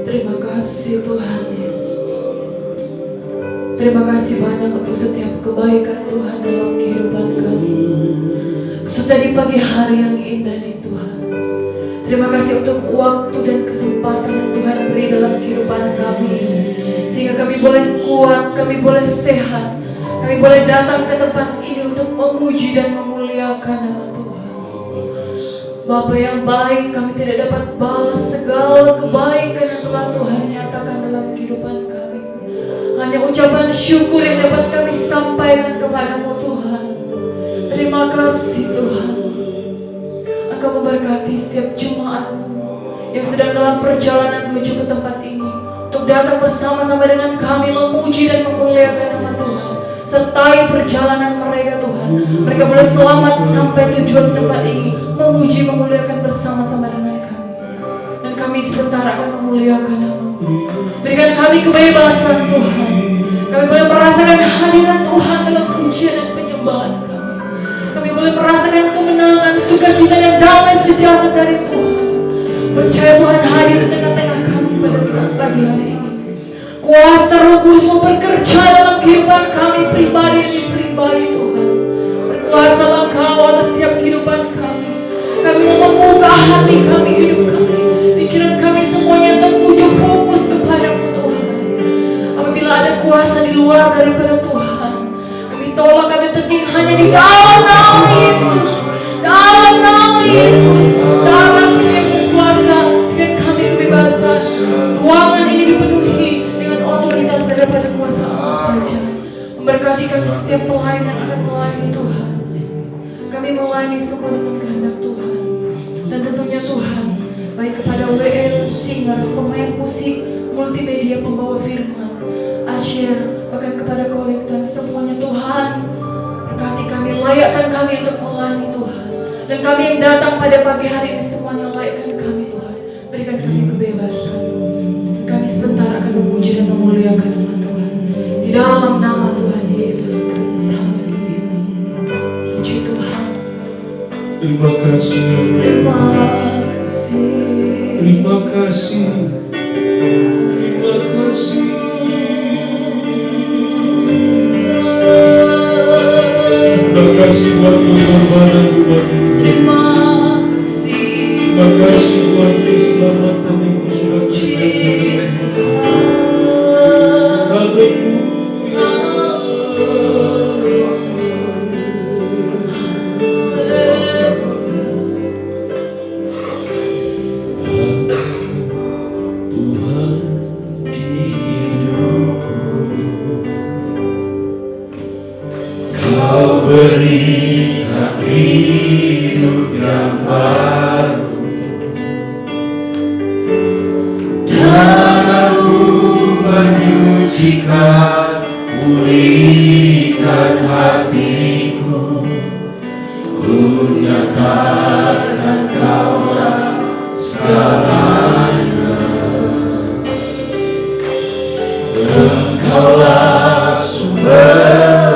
Terima kasih Tuhan Yesus. Terima kasih banyak untuk setiap kebaikan Tuhan dalam kehidupan kami, khususnya di pagi hari yang indah ini Tuhan. Terima kasih untuk waktu dan kesempatan yang Tuhan beri dalam kehidupan kami, sehingga kami boleh kuat, kami boleh sehat, kami boleh datang ke tempat ini untuk memuji dan memuliakan nama Tuhan. Bapa yang baik, kami tidak dapat balas segala kebaikan yang telah Tuhan nyatakan dalam kehidupan kami. Hanya ucapan syukur yang dapat kami sampaikan kepadamu Tuhan. Terima kasih Tuhan. Engkau memberkati setiap jemaat-Mu yang sedang dalam perjalanan menuju ke tempat ini, untuk datang bersama-sama dengan kami memuji dan memuliakan nama Tuhan. Sertai perjalanan mereka Tuhan. Mereka boleh selamat sampai tujuan tempat ini, memuji memuliakan bersama-sama dengan kami. Dan kami sebentar akan memuliakan nama-Mu. Berikan kami kebebasan Tuhan. Kami boleh merasakan hadirat Tuhan dalam pujian dan penyembahan kami. Kami boleh merasakan kemenangan, sukacita dan damai sejahtera dari Tuhan. Percaya Tuhan hadir di tengah-tengah kami pada saat pagi hari ini. Kuasa Roh Kudus bekerja dalam kehidupan kami pribadi demi pribadi Tuhan. Berkuasalah Kau atas setiap kehidupan kami. Kami mau membuka hati kami, hidup kami, pikiran kami semuanya tertuju fokus kepadamu Tuhan. Apabila ada kuasa di luar daripada Tuhan, kami tolak, kami tentang hanya di dalam nama Yesus. Dalam nama Yesus, dalam yang berkuasa, biar kami kebebasan. Ruangan ini dipenuhi otoritas daripada kuasa Allah saja. Memberkati kami setiap pelayan yang akan melayani Tuhan. Kami melayani semua dengan kehendak Tuhan. Dan tentunya Tuhan, baik kepada WL, singers, pemain musik, multimedia, pembawa firman, Asher, bahkan kepada kolektan, semuanya Tuhan, berkati kami, layakkan kami untuk melayani Tuhan. Dan kami yang datang pada pagi hari ini semuanya layakkan kami Tuhan. Berikan kami kebebasan. Kami sebentar akan memuji dan memuliakan nama Tuhan. Di dalam nama Tuhan Yesus Kristus. Haleluya. Puji Tuhan. Terima kasih. Terima kasih. Terima kasih. Terima kasih. Terima kasih buat pengorbanan buat kita. Terima kasih. Terima kasih buat keselamatan yang Kau sudah berikan. Berikan hidup yang baru dan aku menyucikan, pulihkan hatiku. Ku nyatakan Kaulah segalanya. Engkaulah sumber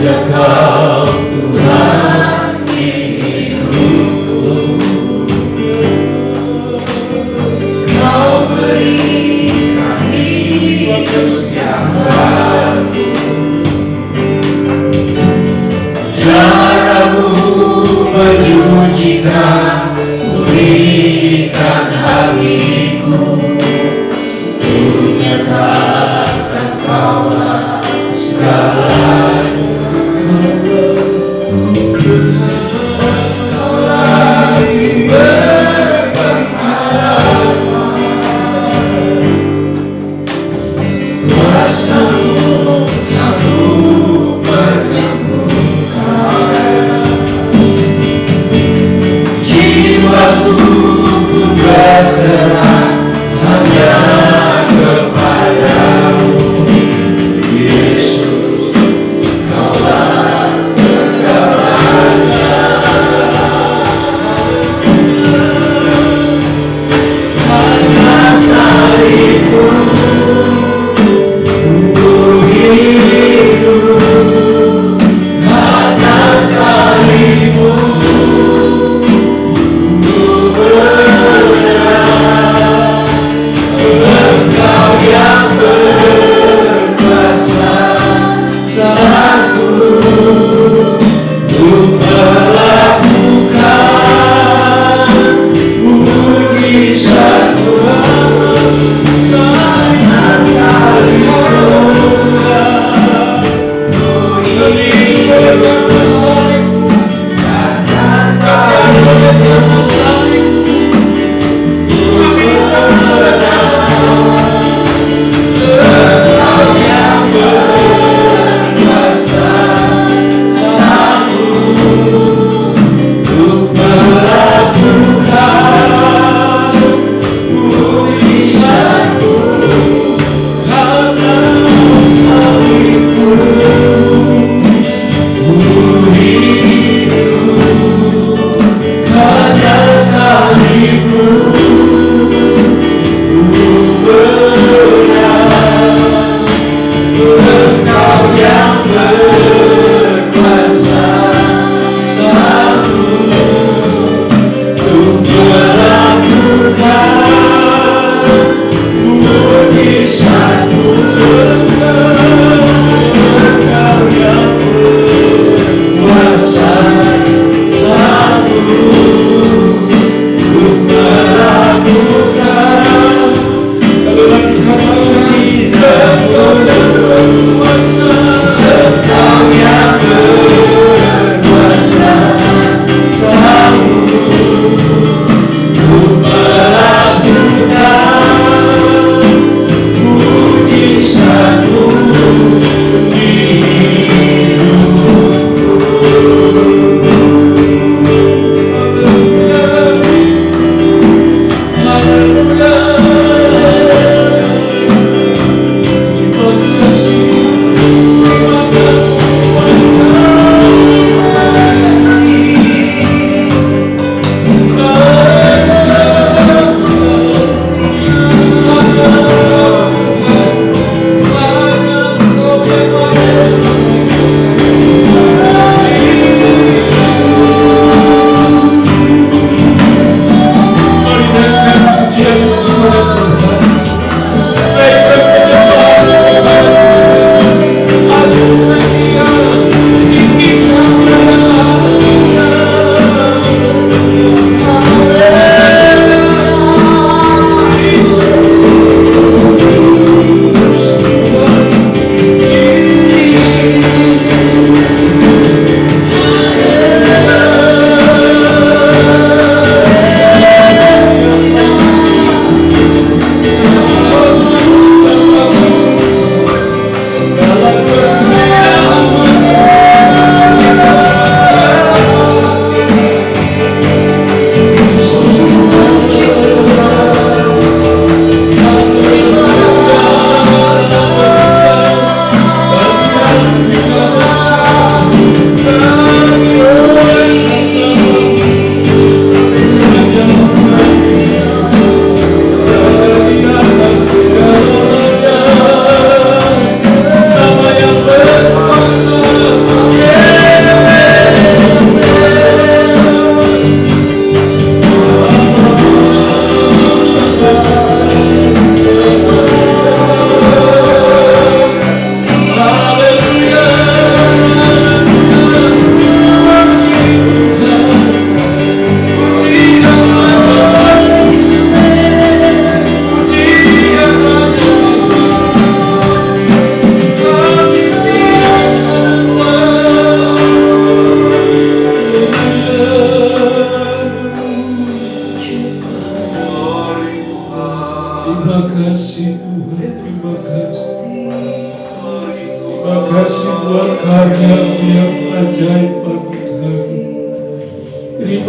hanya Kau Tuhan hidupku. Kau berikan hidup yang baru. Darah-Mu menyucikan, pulihkan hatiku. Nyatakan Kaulah segalanya.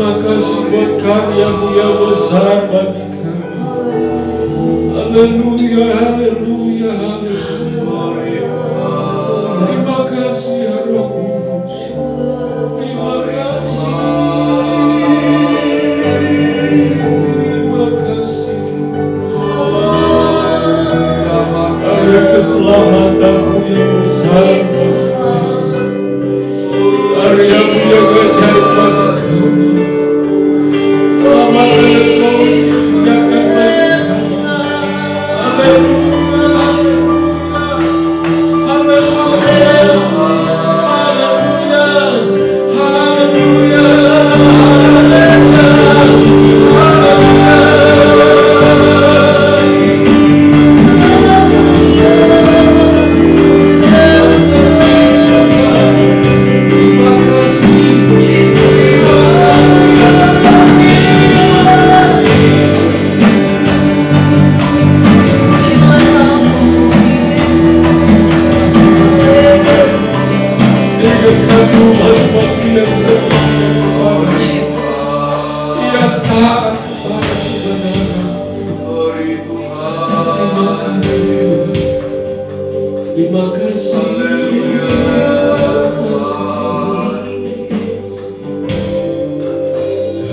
Terima kasih buat karya-Mu yang besar bagi kami. Haleluya, haleluya, haleluya. Terima kasih ya Roh Kudus. Terima kasih. Terima kasih. Karya keselamatan-Mu yang besar bagi kami. Karya-Mu yang ajaib bagi kami. Selamat Engkau kerjakan bagi kami. Haleluya, haleluya, haleluya, haleluya, terima kasih. Dengarkan umat-Mu yang setia kepada-Mu, yang taat kepada kebenaran. Terima kasih. Terima kasih.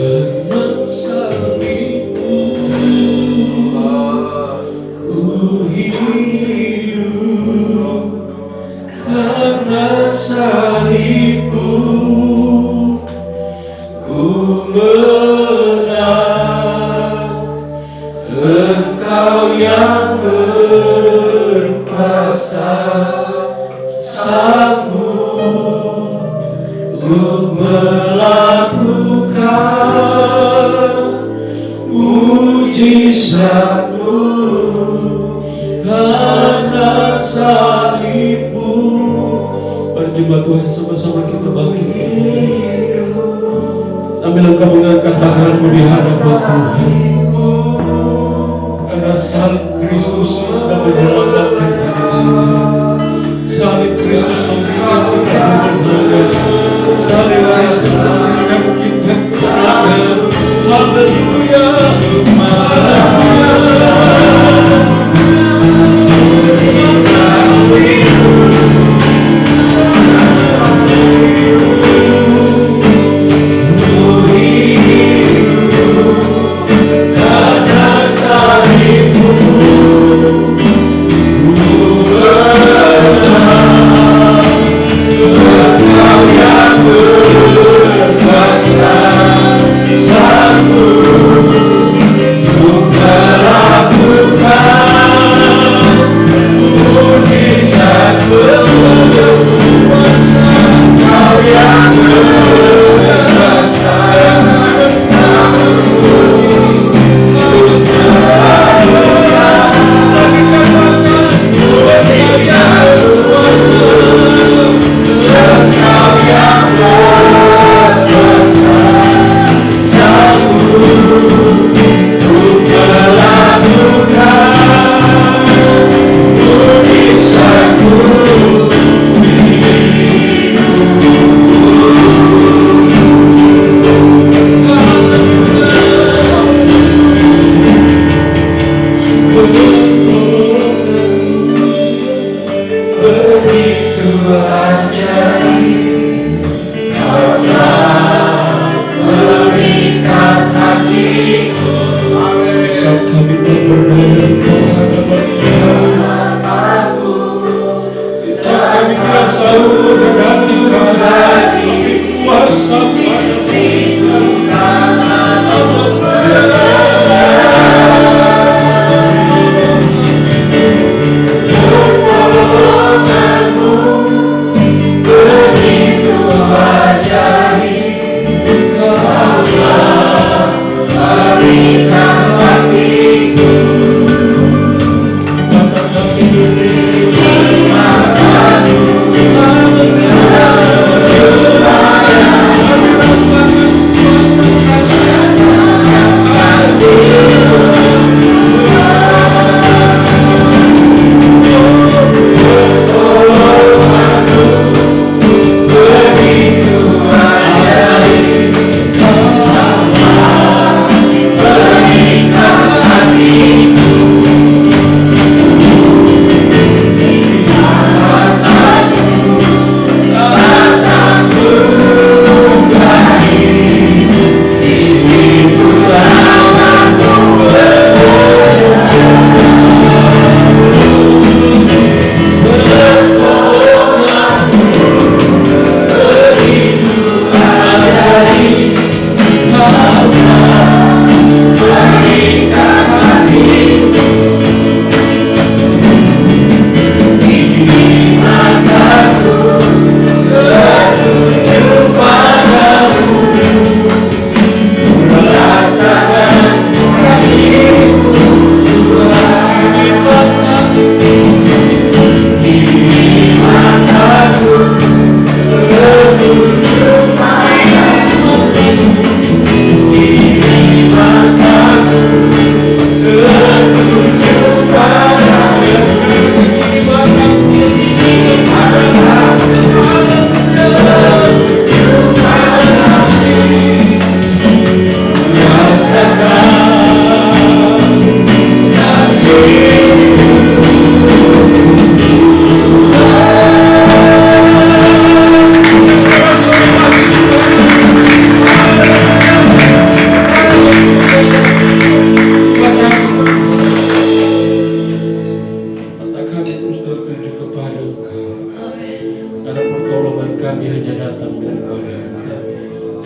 Karena salib-Mu ku hidup, karena salib-Mu ku menang. Engkau yang berkuasa, sanggup untuk melakukan mujizat-Mu. Karena salib-Mu. Berjumpa Tuhan, sama-sama kita bangkit sambil Engkau mengangkat tangan-Mu di hadapan Tuhan. Karena salib Kristus sudah menyelamatkan kita. Salib Kristus memberikan kita kemenangan. Salib Kristus memberikan kita kemenangan. Haleluya, haleluya. Hallelujah.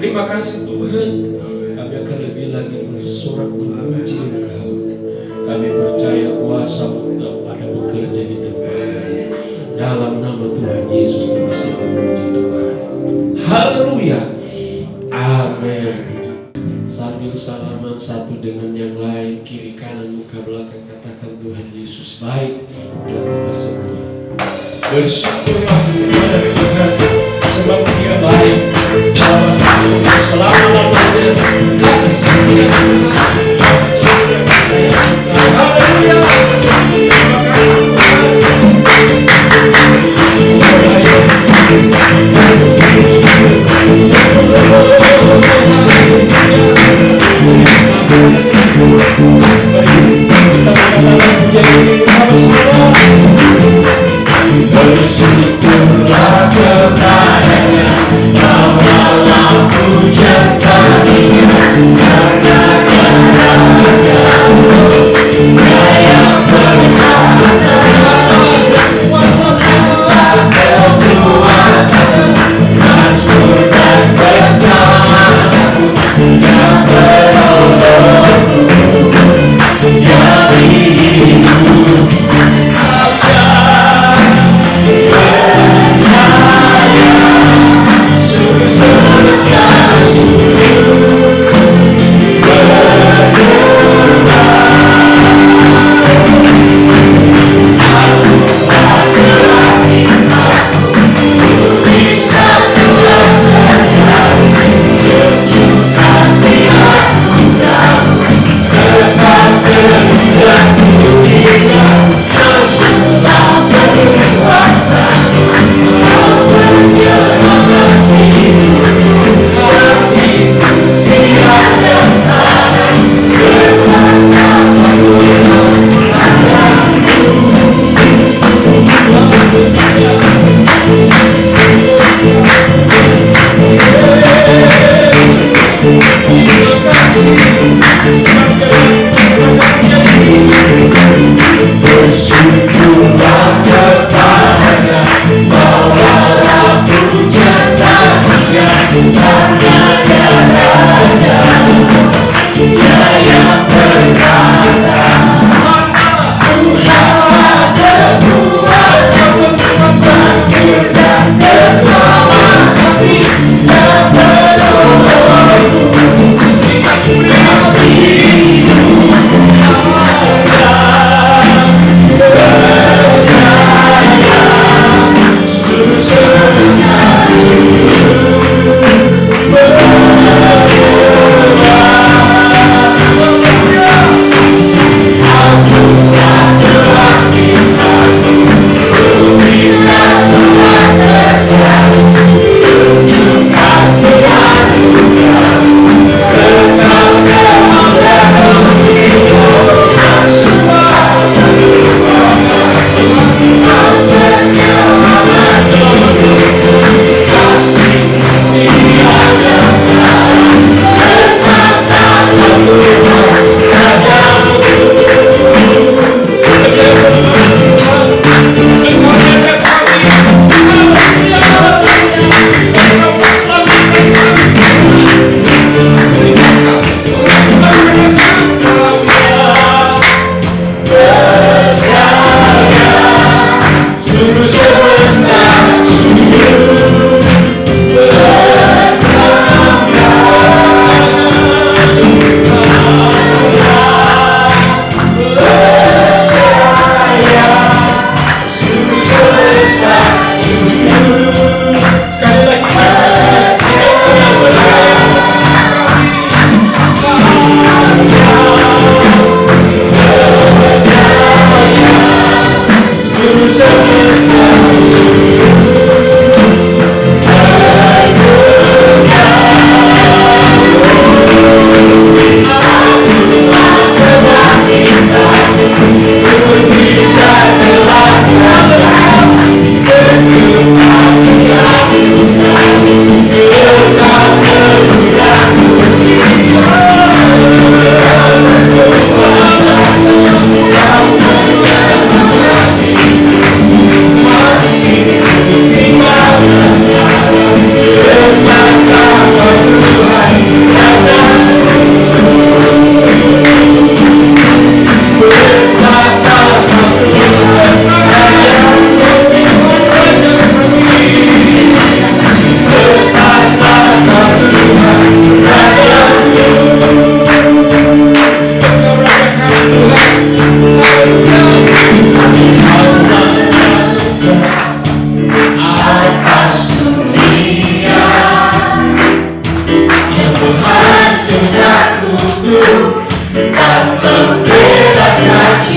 Terima kasih Tuhan. Kami akan lebih lagi bersorak memuji Engkau. Kami percaya kuasa-Mu ada bekerja di tempat ini. Dalam nama Tuhan Yesus kami siap memuji Tuhan. Haleluya. Amin. Sambil salaman satu dengan yang lain, kiri kanan muka belakang, katakan Tuhan Yesus baik buat kita semua. Bersyukurlah kepada Tuhan sebab Dia baik. Selama-lamanya kasih setia Tuhan. Haleluya. Bersyukurlah kepadanya, bawalah pujian baginya, karena Dia raja, Dia yang berkuasa, Allah kekuatan, Mazmur dan bersamaku, Dia penolongku, Dia hidup.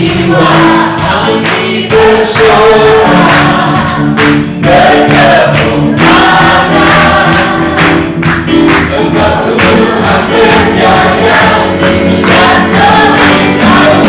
jiwa kami bersorak bertemu tangan. Engkau Tuhan berjaya dan kami tahu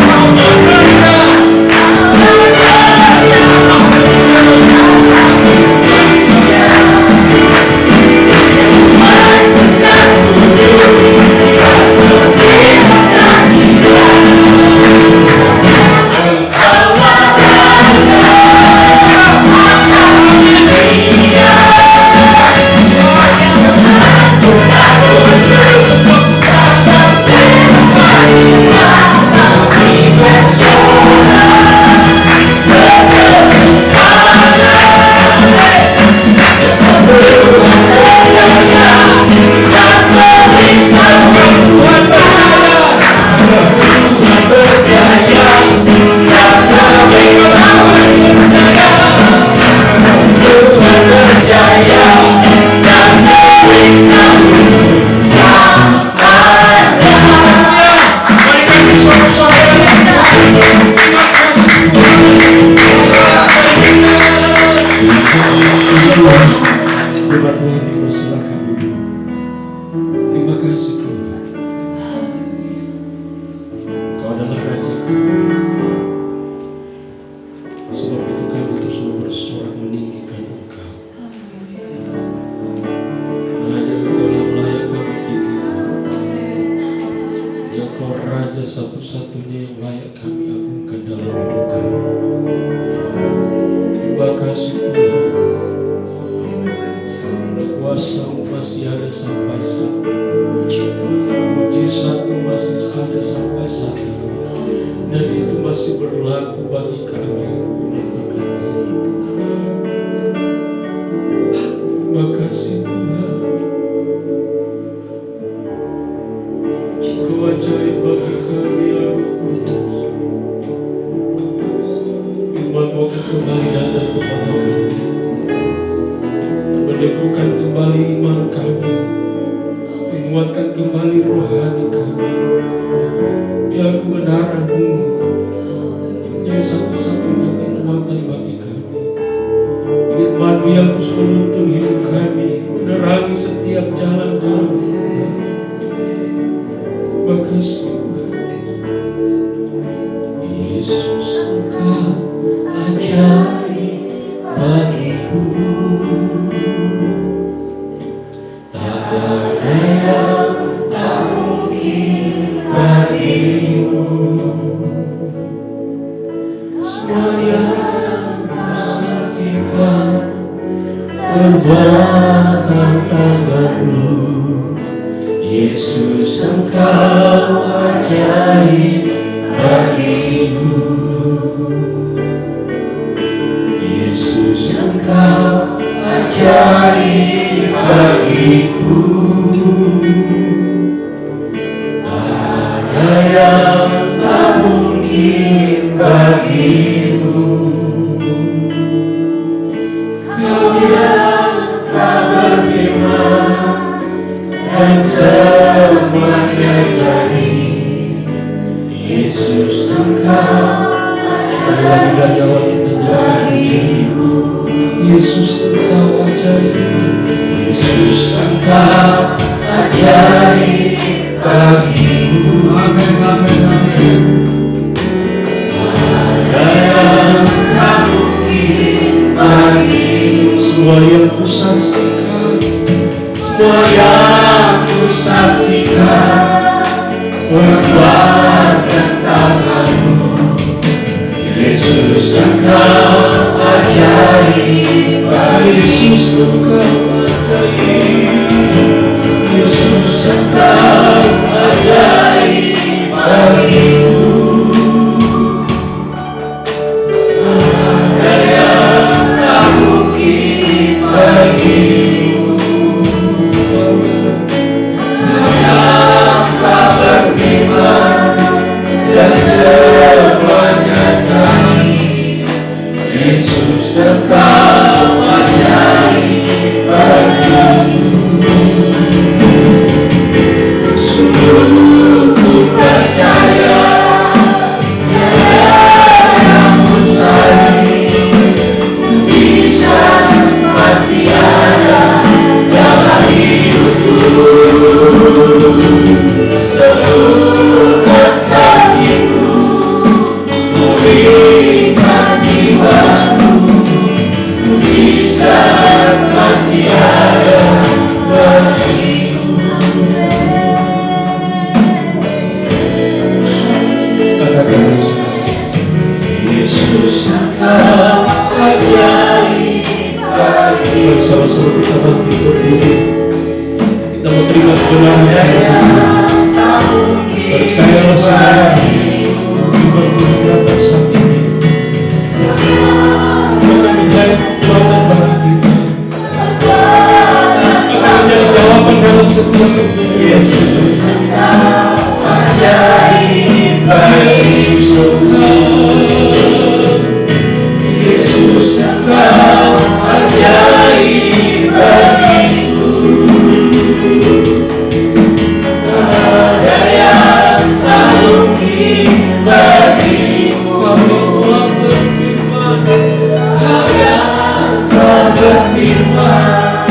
satu-satunya yang layak kami agungkan dalam hidup kami. Terima kasih Tuhan. Kuasa-Mu masih ada sampai saat ini. Mujizat-Mu masih ada sampai saat ini. Dan itu masih berlaku bagi kami. Terima kasih Tuhan. Kau ajaib bagi kami. Firman-Mu akan kembali datang kepada kami, meneguhkan kembali iman kami, menguatkan kembali rohani kami. Biar kebenaran-Mu yang satu-satunya kekuatan bagi kami. Firman-Mu yang terus menuntun hidup kami, menerangi setiap jalan-jalan kami. Terima kasih Tuhan. Yesus, Engkau ajaib bagiku. Tak ada yang tak mungkin bagimu. Semua yang ku saksikan perbuatan tangan-Mu. Yesus, Engkau ajaib bagiku. Yesus, Engkau ajaib bagiku. Tak ada yang tak mungkin bagimu. Kau yang tak berfirman dan semuanya jadi. Yesus, Engkau ajaib bagiku. Yesus, Engkau ajaib. Yesus, Engkau ajaib bagiku. Amin, amin, amin. Ada yang tak mungkin bagimu. Semua yang ku saksikan, semua yang ku saksikan perbuatan tangan-Mu. Yesus, Engkau ajaib. Yesus, Engkau ajaib. Yesus, Engkau ajaib bagiku. Ada yang tak mungkin bagimu. Kau yang tak berfirman dan semuanya jadi. Yesus, Engkau ajaib. kita mau terima kebenaran. Percayalah saudara, terima beberapa saat ini akan menjadi kekuatan bagi kita, akan menjadi jawaban dalam setiap pergumulan. Yesus ajaib baik, Yesus Engkau ajaib bagiku. Ada yang tak mungkin bagimu. Kau berfirman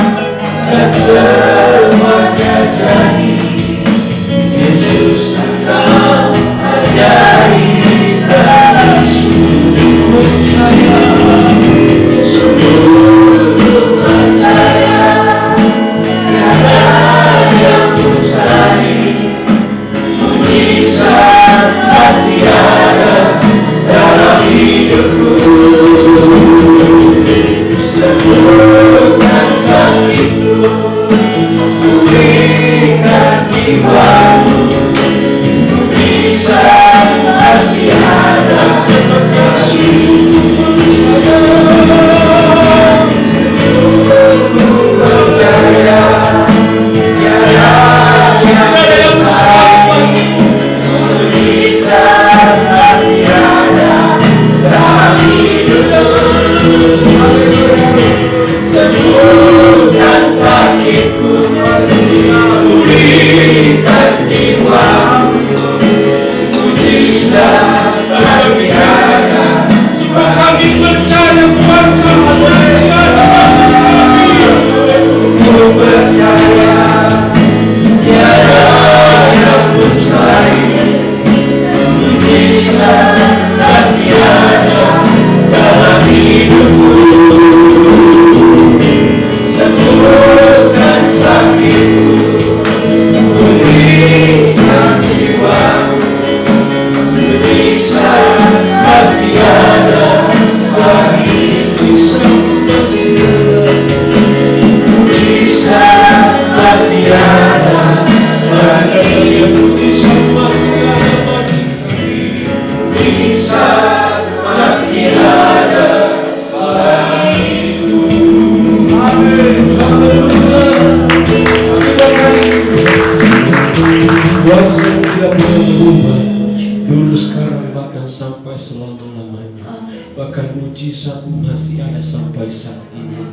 dan semuanya jadi. Yesus Engkau ajaib bagiku. Percaya, sungguh percaya, tiada yang mustahil. Mujizat masih ada dalam hidupku. Sembuhkan sakitku, pulihkan jiwaku. Mujizat masih ada. Terima kasih. Percaya, tiada yang mustahil. Mujizat masih ada dalam hidupku. Sembuhkan sakitku, pulihkan jiwaku. Mujizat pasti ada. Kami percaya kuasa masih ada. Ku percaya tiada yang mustahil. Mujizat masih ada dalam hidupku. Sembuhkan sakitku, pulihkan jiwaku. Mujizat masih ada bagiku manusia. Mujizat masih ada bagi. Mujizat masih ada bagi kami. Mujizat masih ada bagiku. Amin. Haleluya. Terima kasih. Kuasa yang tidak pernah berubah, dulu, sekarang, bahkan sampai selama-lamanya. Bahkan mujizat masih ada sampai saat ini.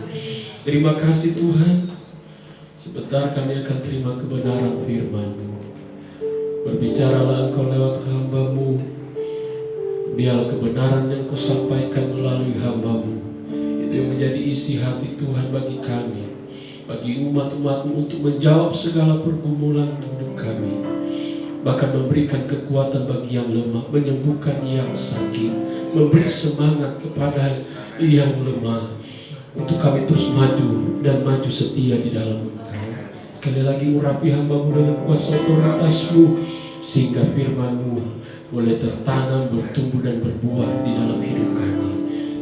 Terima kasih Tuhan. Sebentar kami akan terima kebenaran firman-Mu. Berbicaralah Engkau lewat hamba-Mu. Biarlah kebenaran yang Kau sampaikan melalui hamba-Mu itu yang menjadi isi hati Tuhan bagi kami, bagi umat-umat-Mu, untuk menjawab segala pergumulan hidup kami. Bahkan memberikan kekuatan bagi yang lemah, menyembuhkan yang sakit, memberi semangat kepada yang lemah, untuk kami terus maju dan maju setia di dalam Engkau. Sekali lagi urapi hamba-Mu dengan kuasa otoritas-Mu, sehingga firman-Mu boleh tertanam, bertumbuh dan berbuah di dalam hidup kami.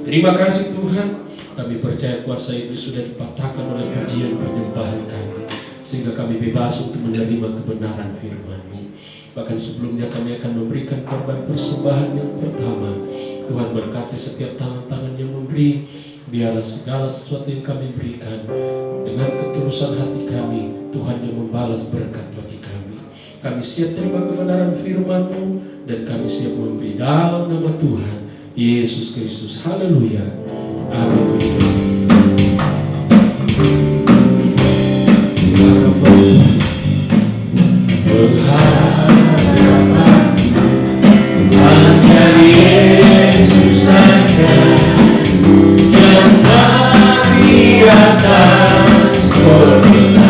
Terima kasih Tuhan. Kami percaya kuasa itu sudah dipatahkan oleh pujian penyembahan kami, sehingga kami bebas untuk menerima kebenaran firman-Mu. Bahkan sebelumnya kami akan memberikan korban persembahan yang pertama. Tuhan berkati setiap tangan-tangan yang memberi. Biarlah segala sesuatu yang kami berikan dengan ketulusan hati kami, Tuhan yang membalas berkat bagi kami. Kami siap terima kebenaran firman-Mu, dan kami siap memberi dalam nama Tuhan Yesus Kristus. Haleluya. Amin. Hanya Yesus saja yang di atas kebenaran.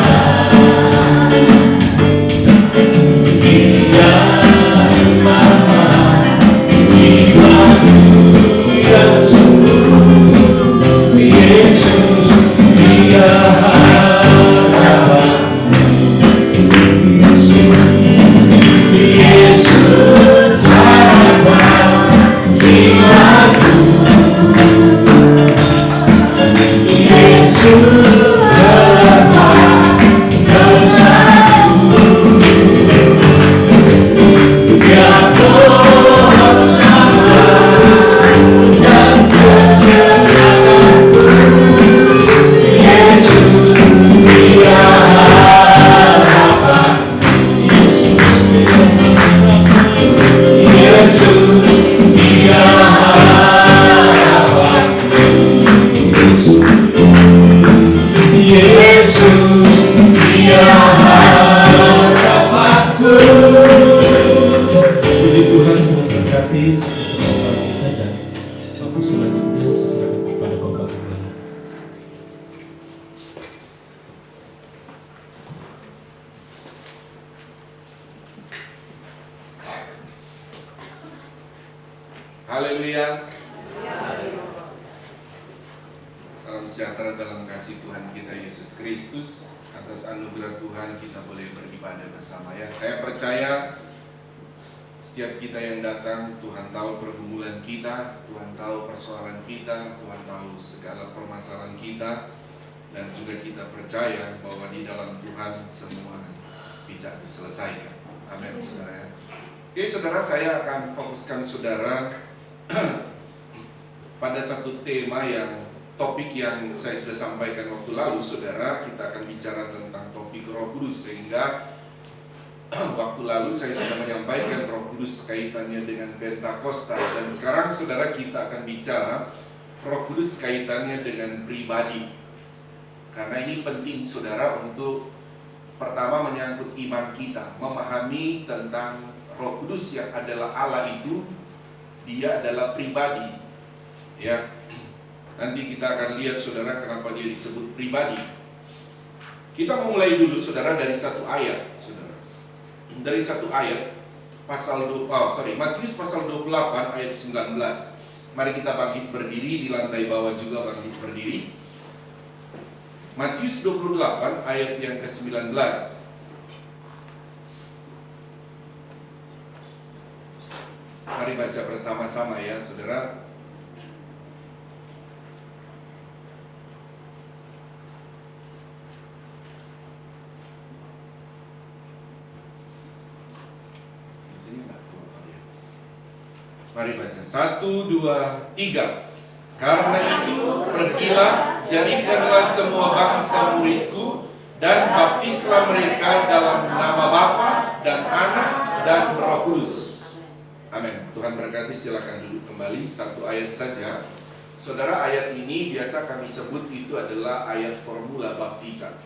Dia Maha, jiwaku yang sungguh Haleluya. Salam sejahtera dalam kasih Tuhan kita Yesus Kristus. Atas anugerah Tuhan kita boleh beribadah bersama ya. Saya percaya setiap kita yang datang, Tuhan tahu pergumulan kita, Tuhan tahu persoalan kita, Tuhan tahu segala permasalahan kita, dan juga kita percaya bahwa di dalam Tuhan semua bisa diselesaikan. Amin, saudara. Oke, saudara, saya akan fokuskan saudara pada satu tema topik yang saya sudah sampaikan waktu lalu, saudara. Kita akan bicara tentang topik Roh Kudus, sehingga waktu lalu saya sudah menyampaikan Roh Kudus kaitannya dengan Pentakosta, dan sekarang saudara kita akan bicara Roh Kudus kaitannya dengan pribadi. Karena ini penting saudara untuk pertama menyangkut iman kita, memahami tentang Roh Kudus yang adalah Allah itu, dia adalah pribadi. Ya. Nanti kita akan lihat saudara kenapa dia disebut pribadi. Kita memulai dulu saudara dari satu ayat, saudara. Dari satu ayat Matius pasal 28 ayat 19. Mari kita bangkit berdiri, di lantai bawah juga bangkit berdiri. Matius 28 ayat yang ke-19. Mari baca bersama-sama ya, saudara. Mari baca, 1, 2, 3. Karena itu pergilah, jadikanlah semua bangsa muridku, dan baptislah mereka dalam nama Bapa dan Anak dan Roh Kudus. Amin. Tuhan berkati, silakan duduk kembali. Satu ayat saja. Saudara, ayat ini biasa kami sebut itu adalah ayat formula baptisan.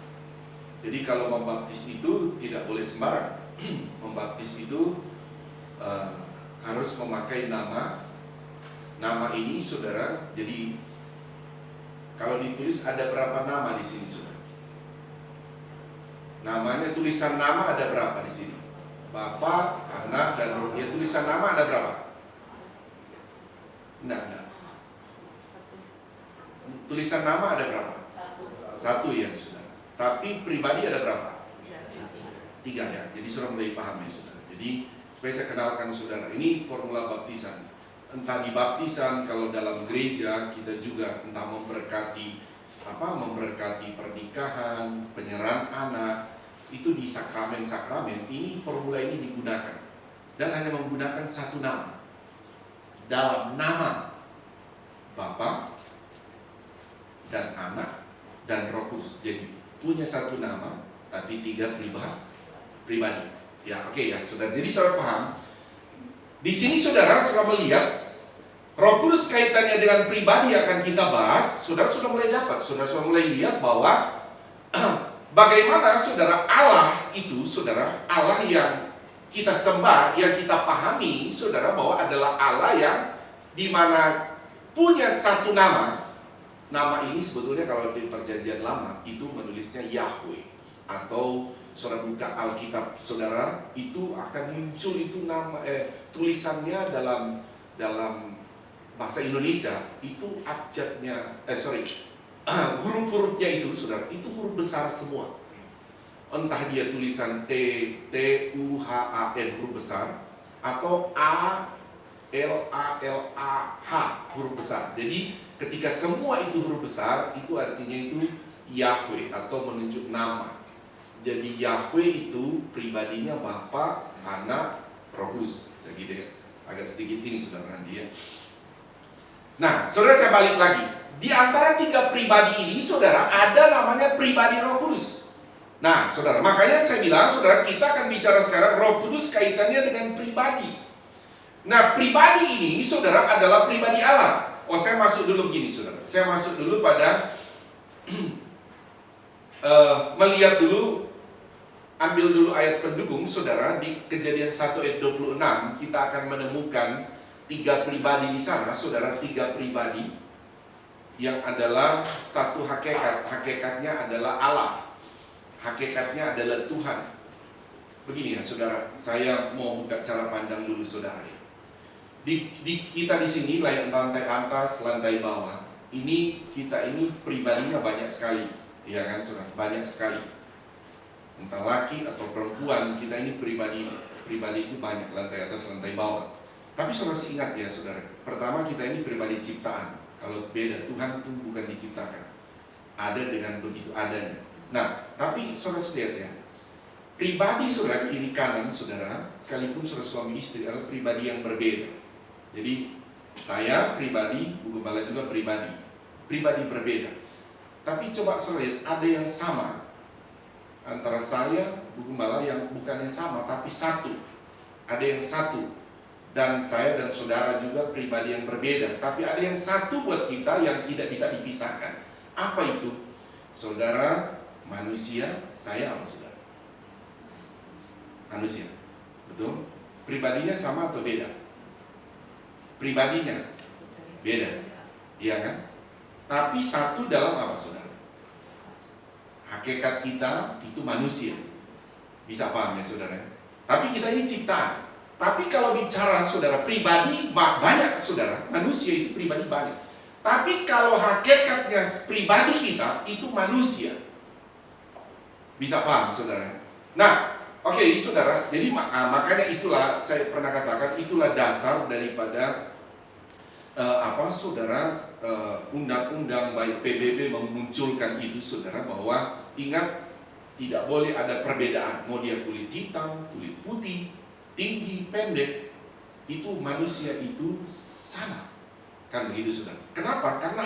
Jadi kalau membaptis itu tidak boleh sembarang. Membaptis itu harus memakai nama ini, saudara. Jadi kalau ditulis ada berapa nama di sini, saudara? Namanya, tulisan nama ada berapa di sini? Bapa, Anak, dan Roh. Ya, tulisan nama ada berapa? Enggak. Tulisan nama ada berapa? Satu ya, saudara. Tapi pribadi ada berapa? 3 ya. Jadi saudara mulai paham ya, saudara. Jadi supaya saya kenalkan saudara, ini formula baptisan. Entah di baptisan, kalau dalam gereja kita juga entah memberkati pernikahan, penyerahan anak, itu di sakramen-sakramen, ini formula ini digunakan. Dan hanya menggunakan satu nama. Dalam nama Bapa dan Anak dan Roh Kudus. Jadi punya satu nama tapi 3 pribadi. Ya, oke ya, saudara. Jadi saudara paham. Di sini saudara melihat Roh Kudus kaitannya dengan pribadi akan kita bahas. Saudara sudah mulai dapat, saudara sudah mulai lihat bahwa bagaimana saudara Allah itu, saudara, Allah yang kita sembah, yang kita pahami, saudara, bahwa adalah Allah yang dimana punya satu nama. Nama ini sebetulnya kalau di perjanjian lama itu menulisnya Yahweh. Atau saudara buka Alkitab saudara, itu akan muncul itu nama tulisannya dalam bahasa Indonesia itu abjadnya huruf-hurufnya itu saudara, itu huruf besar semua. Entah dia tulisan T U H A N huruf besar atau A L A L A H huruf besar. Jadi ketika semua itu huruf besar, itu artinya itu Yahweh atau menunjuk nama. Jadi Yahweh itu pribadinya Bapa, Anak, Roh Kudus. Saya gitu ya. Agak sedikit ini saudara nanti ya. Nah, saudara, saya balik lagi. Di antara 3 pribadi ini, saudara, ada namanya pribadi Roh Kudus. Nah, saudara, makanya saya bilang, saudara, kita akan bicara sekarang Roh Kudus kaitannya dengan pribadi. Nah, pribadi ini, saudara, adalah pribadi Allah. Oh, saya masuk dulu begini, saudara. Saya masuk dulu pada melihat dulu. Ambil dulu ayat pendukung, saudara. Di Kejadian 1 ayat 26 kita akan menemukan 3 pribadi di sana, saudara. 3 pribadi yang adalah satu hakikat. Hakikatnya adalah Allah, hakikatnya adalah Tuhan. Begini ya saudara, saya mau buka cara pandang dulu saudara. Kita di sini lantai atas, lantai bawah. Kita ini pribadinya banyak sekali, ya kan saudara? Banyak sekali. Entah laki atau perempuan, kita ini pribadi itu banyak, lantai atas, lantai bawah. Tapi saudara ingat ya saudara, pertama kita ini pribadi ciptaan. Kalau beda, Tuhan itu bukan diciptakan, ada dengan begitu adanya. Nah, tapi saudara lihat ya, pribadi saudara kiri kanan saudara, sekalipun saudara suami istri adalah pribadi yang berbeda. Jadi saya pribadi, Bu Gembala juga pribadi berbeda. Tapi coba saudara lihat, ada yang sama antara saya, Bu Gembala, yang bukan yang sama tapi satu. Ada yang satu. Dan saya dan saudara juga pribadi yang berbeda, tapi ada yang satu buat kita yang tidak bisa dipisahkan. Apa itu? Saudara manusia, saya apa saudara? Manusia. Betul? Pribadinya sama atau beda? Pribadinya beda, iya kan? Tapi satu dalam apa saudara? Hakikat kita itu manusia. Bisa paham ya saudara? Tapi kita ini ciptaan. Tapi kalau bicara saudara pribadi, banyak saudara, manusia itu pribadi banyak. Tapi kalau hakikatnya pribadi kita itu manusia. Bisa paham saudara? Nah, oke, saudara, jadi makanya itulah saya pernah katakan, itulah dasar daripada saudara, undang-undang baik PBB memunculkan itu saudara, bahwa ingat tidak boleh ada perbedaan, mau dia kulit hitam, kulit putih, tinggi, pendek, itu manusia itu sama, kan begitu saudara? Kenapa? Karena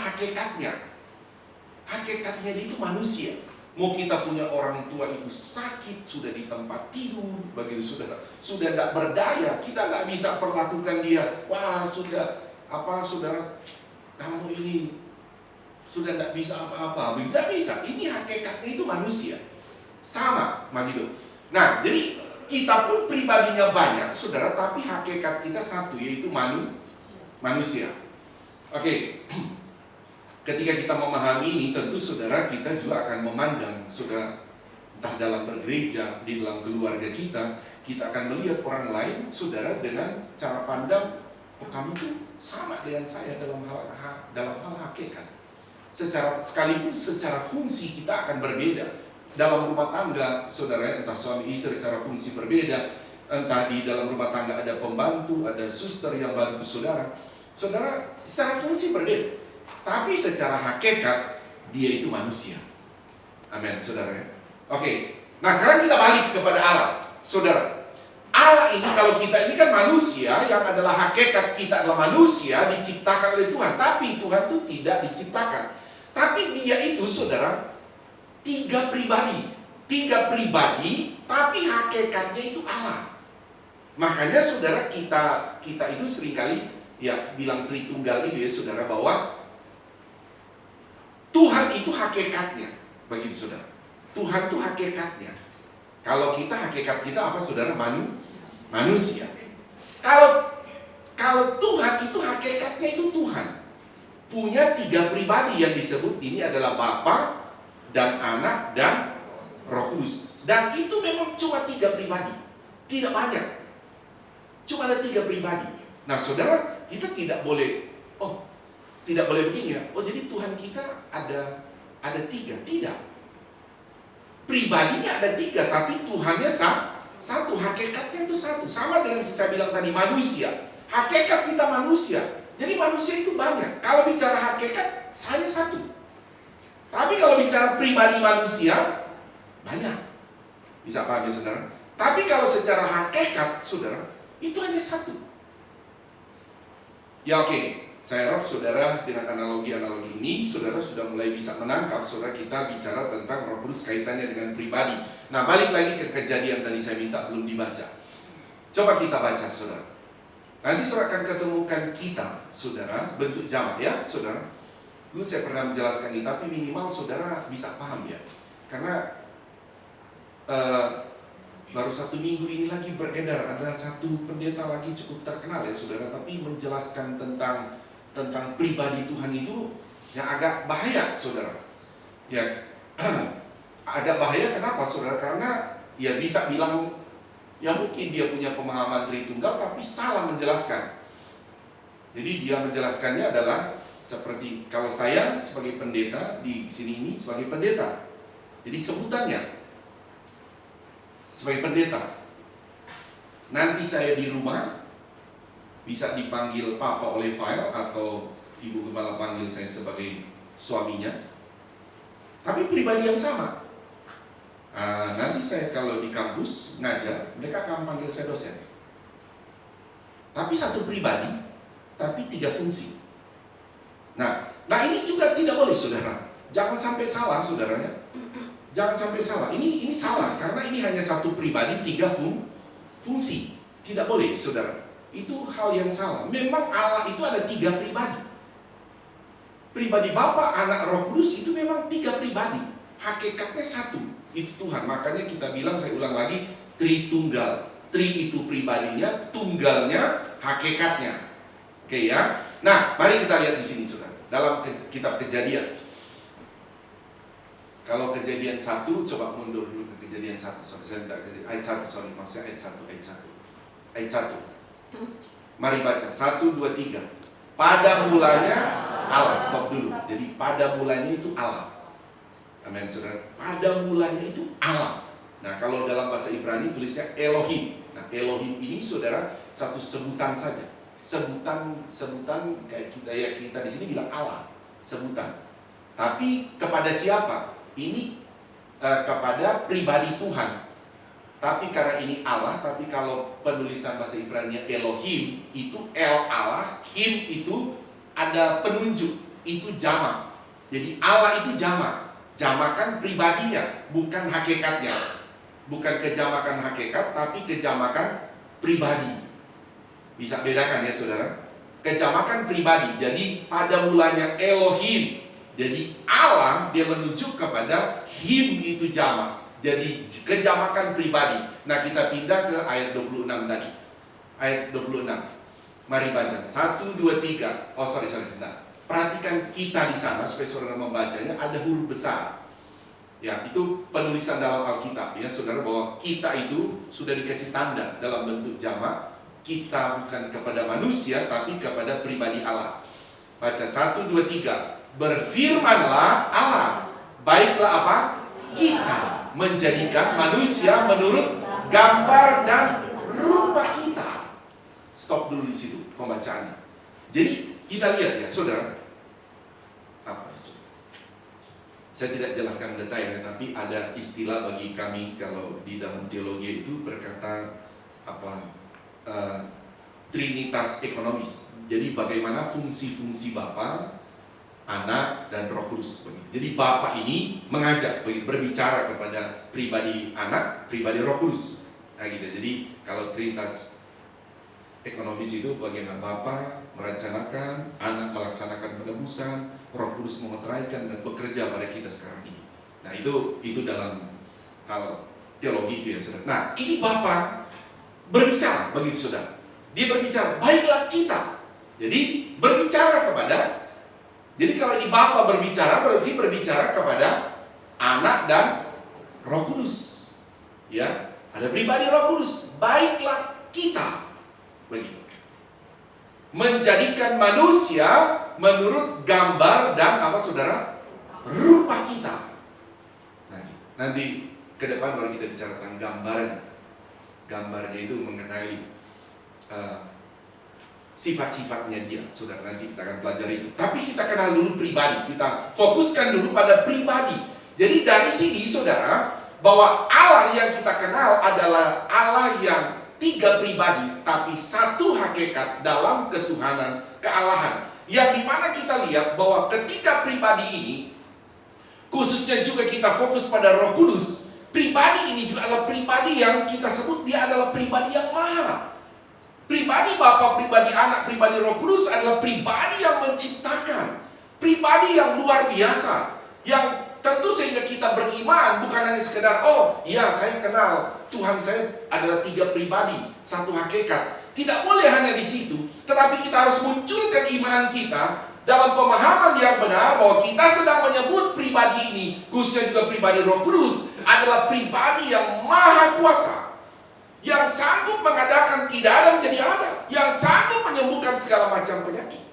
hakikatnya itu manusia. Mau kita punya orang tua itu sakit, sudah di tempat tidur, begitu saudara, sudah tidak berdaya, kita nggak bisa perlakukan dia, wah sudah saudara, kamu ini sudah tidak bisa apa-apa, tidak bisa. Ini hakikatnya itu manusia, sama, begitu. Nah, jadi kita pun pribadinya banyak, saudara, tapi hakikat kita satu, yaitu manusia. Oke. Ketika kita memahami ini, tentu saudara, kita juga akan memandang, saudara, entah dalam bergereja, di dalam keluarga kita akan melihat orang lain, saudara, dengan cara pandang, oh kamu tuh sama dengan saya dalam hal hakikat. Sekalipun secara fungsi kita akan berbeda. Dalam rumah tangga, saudara, entah suami istri secara fungsi berbeda, entah di dalam rumah tangga ada pembantu, ada suster yang bantu saudara. Saudara, secara fungsi berbeda, tapi secara hakikat dia itu manusia. Amin, saudara. Oke, nah sekarang kita balik kepada Allah, saudara. Allah ini, kalau kita ini kan manusia, yang adalah hakikat kita adalah manusia, diciptakan oleh Tuhan. Tapi Tuhan itu tidak diciptakan. Tapi dia itu, saudara, tiga pribadi, tapi hakikatnya itu Allah. Makanya saudara, kita itu seringkali ya bilang Tritunggal itu ya saudara, bahwa Tuhan itu hakikatnya, begitu saudara. Tuhan itu hakikatnya. Kalau kita, hakikat kita apa saudara? Manusia. Kalau Tuhan itu hakikatnya itu Tuhan punya tiga pribadi yang disebut ini adalah Bapa dan Anak dan Roh Kudus. Dan itu memang cuma tiga pribadi, tidak banyak, cuma ada tiga pribadi. Nah saudara, kita tidak boleh begini ya, jadi Tuhan kita ada tiga. Tidak, pribadinya ada tiga, tapi Tuhannya satu, hakikatnya itu satu. Sama dengan saya bilang tadi, manusia, hakikat kita manusia. Jadi manusia itu banyak. Kalau bicara hakikat, hanya satu. Tapi kalau bicara pribadi manusia, banyak. Bisa paham ya saudara? Tapi kalau secara hakikat, saudara, itu hanya satu. Ya oke, saya harap saudara dengan analogi-analogi ini, saudara sudah mulai bisa menangkap, saudara, kita bicara tentang Roh Kudus kaitannya dengan pribadi. Nah, balik lagi ke kejadian tadi saya minta belum dibaca. Coba kita baca, saudara. Nanti saudara akan ketemukan kita, saudara, bentuk jamak ya, saudara. Dulu saya pernah menjelaskan ini, tapi minimal saudara bisa paham ya. Karena baru 1 minggu ini lagi beredar, ada satu pendeta lagi cukup terkenal ya saudara, tapi menjelaskan tentang pribadi Tuhan itu yang agak bahaya saudara. Ya, agak bahaya kenapa saudara? Karena ya bisa bilang ya mungkin dia punya pemahaman Tritunggal tapi salah menjelaskan. Jadi dia menjelaskannya adalah seperti kalau saya sebagai pendeta di sini ini sebagai pendeta. Jadi sebutannya sebagai pendeta. Nanti saya di rumah bisa dipanggil Papa oleh file atau Ibu Gembala panggil saya sebagai suaminya. Tapi pribadi yang sama. Nanti saya kalau di kampus ngajar, mereka akan panggil saya dosen. Tapi satu pribadi, tapi 3 fungsi. Nah ini juga tidak boleh, saudara. Jangan sampai salah, saudaranya. Jangan sampai salah. Ini salah karena ini hanya satu pribadi 3 fungsi. Tidak boleh, saudara. Itu hal yang salah. Memang Allah itu ada 3 pribadi. Pribadi Bapa, Anak, Roh Kudus itu memang 3 pribadi. Hakikatnya satu. Itu Tuhan. Makanya kita bilang, saya ulang lagi, Tritunggal. Tri itu pribadinya, tunggalnya hakikatnya. Oke ya. Nah, mari kita lihat di sini, saudara. Dalam kitab Kejadian. Kalau Kejadian 1, coba mundur dulu ke Kejadian 1. Sorry, saya tidak ayat 1, sorry, maksudnya ayat 1. Ayat 1. Mari baca 1, 2, 3. Pada mulanya Allah. Stop dulu. Jadi pada mulanya itu Allah. Amin, saudara. Pada mulanya itu Allah. Nah, kalau dalam bahasa Ibrani tulisnya Elohim. Nah, Elohim ini, saudara, satu sebutan saja. Sebutan kayak kita di sini bilang Allah. Sebutan. Tapi kepada siapa? Ini kepada pribadi Tuhan. Tapi karena ini Allah, tapi kalau penulisan bahasa Ibrani Elohim itu El Allah, Him itu ada penunjuk, itu jamak. Jadi Allah itu jamak. Jamakan pribadinya, bukan hakikatnya. Bukan kejamakan hakikat, tapi kejamakan pribadi. Bisa bedakan ya, saudara? Kejamakan pribadi. Jadi pada mulanya Elohim. Jadi Allah dia menunjuk kepada Him itu jamak. Jadi kejamakan pribadi. Nah, kita pindah ke ayat 26 tadi. Ayat 26. Mari baca. 1, 2, 3. Oh, sorry, sebentar. Perhatikan kita di sana supaya saudara membacanya ada huruf besar. Ya, itu penulisan dalam Alkitab ya, saudara, bahwa kita itu sudah dikasih tanda dalam bentuk jamak. Kita bukan kepada manusia tapi kepada pribadi Allah. Baca 1, 2, 3. Berfirmanlah Allah, baiklah apa? Kita menjadikan manusia menurut gambar dan rupa kita. Stop dulu di situ pembacaannya. Jadi kita lihat ya, saudara. Apa ya, saudara? Saya tidak jelaskan detailnya, tapi ada istilah bagi kami kalau di dalam teologi itu berkata apa? Trinitas ekonomis. Jadi bagaimana fungsi-fungsi Bapa, Anak, dan Roh Kudus. Jadi Bapa ini mengajak, berbicara kepada pribadi Anak, pribadi Roh Kudus. Nah gitu. Jadi kalau Trinitas ekonomis itu bagaimana Bapa merencanakan, Anak melaksanakan penebusan, Roh Kudus mengeteraikan dan bekerja pada kita sekarang ini. Nah itu dalam hal teologi itu ya, saudara. Nah ini Bapa berbicara begitu, saudara. Dia berbicara, baiklah kita. Jadi berbicara kepada. Jadi kalau ini Bapa berbicara, berarti berbicara kepada Anak dan Roh Kudus. Ya, ada pribadi Roh Kudus. Baiklah kita. Begitu. Menjadikan manusia menurut gambar dan apa, saudara? Rupa kita. Nanti ke depan baru kita bicara tentang gambarnya. Gambarnya itu mengenai sifat-sifatnya dia, saudara, nanti kita akan pelajari itu. Tapi kita kenal dulu pribadi, kita fokuskan dulu pada pribadi. Jadi dari sini, saudara, bahwa Allah yang kita kenal adalah Allah yang 3 pribadi, tapi satu hakikat dalam ketuhanan, kealahan. Yang dimana kita lihat bahwa ketiga pribadi ini, khususnya juga kita fokus pada Roh Kudus, pribadi ini juga adalah pribadi yang kita sebut dia adalah pribadi yang maha. Pribadi Bapa, pribadi Anak, pribadi Roh Kudus adalah pribadi yang menciptakan, pribadi yang luar biasa, yang tentu sehingga kita beriman bukan hanya sekedar, oh iya saya kenal Tuhan saya adalah 3 pribadi, satu hakikat. Tidak boleh hanya di situ, tetapi kita harus munculkan iman kita dalam pemahaman yang benar bahwa kita sedang menyebut pribadi ini, khususnya juga pribadi Roh Kudus, adalah pribadi yang maha kuasa. yang sanggup mengadakan tidak ada menjadi ada, yang sanggup menyembuhkan segala macam penyakit.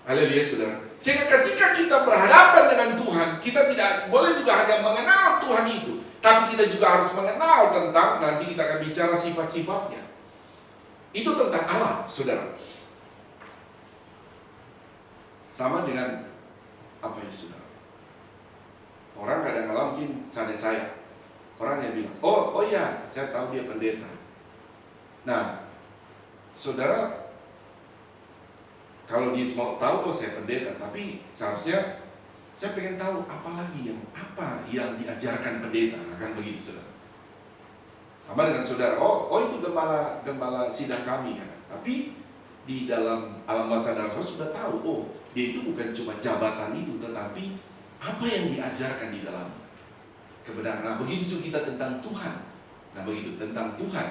Haleluya saudara. Sehingga ketika kita berhadapan dengan Tuhan, kita tidak boleh juga hanya mengenal Tuhan itu, tapi kita juga harus mengenal tentang, nanti kita akan bicara sifat-sifatnya. Itu tentang Allah, saudara. Sama dengan apa ya saudara? Orang kadang-kadang mungkin saya, orang yang bilang, oh ya, saya tahu dia pendeta. Nah, saudara, kalau dia cuma tahu, oh saya pendeta, tapi seharusnya saya pengen tahu apa yang diajarkan pendeta, akan begitu saudara. Sama dengan saudara, oh itu gembala sidang kami ya. Tapi di dalam alam bawah sadar saudara sudah tahu, oh dia itu bukan cuma jabatan itu, tetapi apa yang diajarkan di dalamnya. Kebenaran. Nah begitu juga kita tentang Tuhan. Nah begitu tentang Tuhan,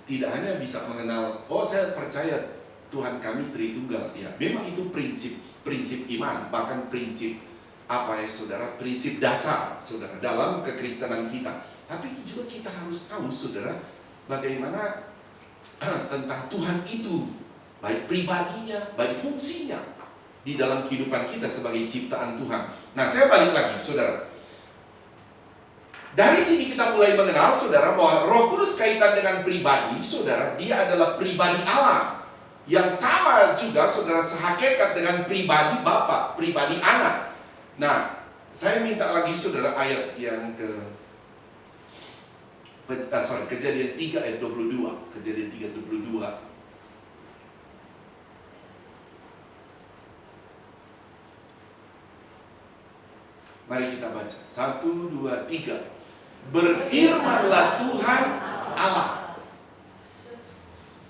tidak hanya bisa mengenal, oh saya percaya Tuhan kami Tritunggal, ya memang itu prinsip iman, bahkan prinsip apa ya saudara, prinsip dasar saudara dalam kekristenan kita. Tapi juga kita harus tahu saudara, bagaimana tentang Tuhan itu, baik pribadinya, baik fungsinya di dalam kehidupan kita sebagai ciptaan Tuhan. Nah saya balik lagi saudara, dari sini kita mulai mengenal saudara bahwa Roh Kudus kaitan dengan pribadi saudara, dia adalah pribadi Allah. Yang sama juga saudara sehakikat dengan pribadi Bapa, pribadi Anak. Nah, saya minta lagi saudara ayat yang Kejadian 3 ayat 22. Kejadian 3 22. Mari kita baca. 1, 2, 3. Berfirmanlah Tuhan Allah.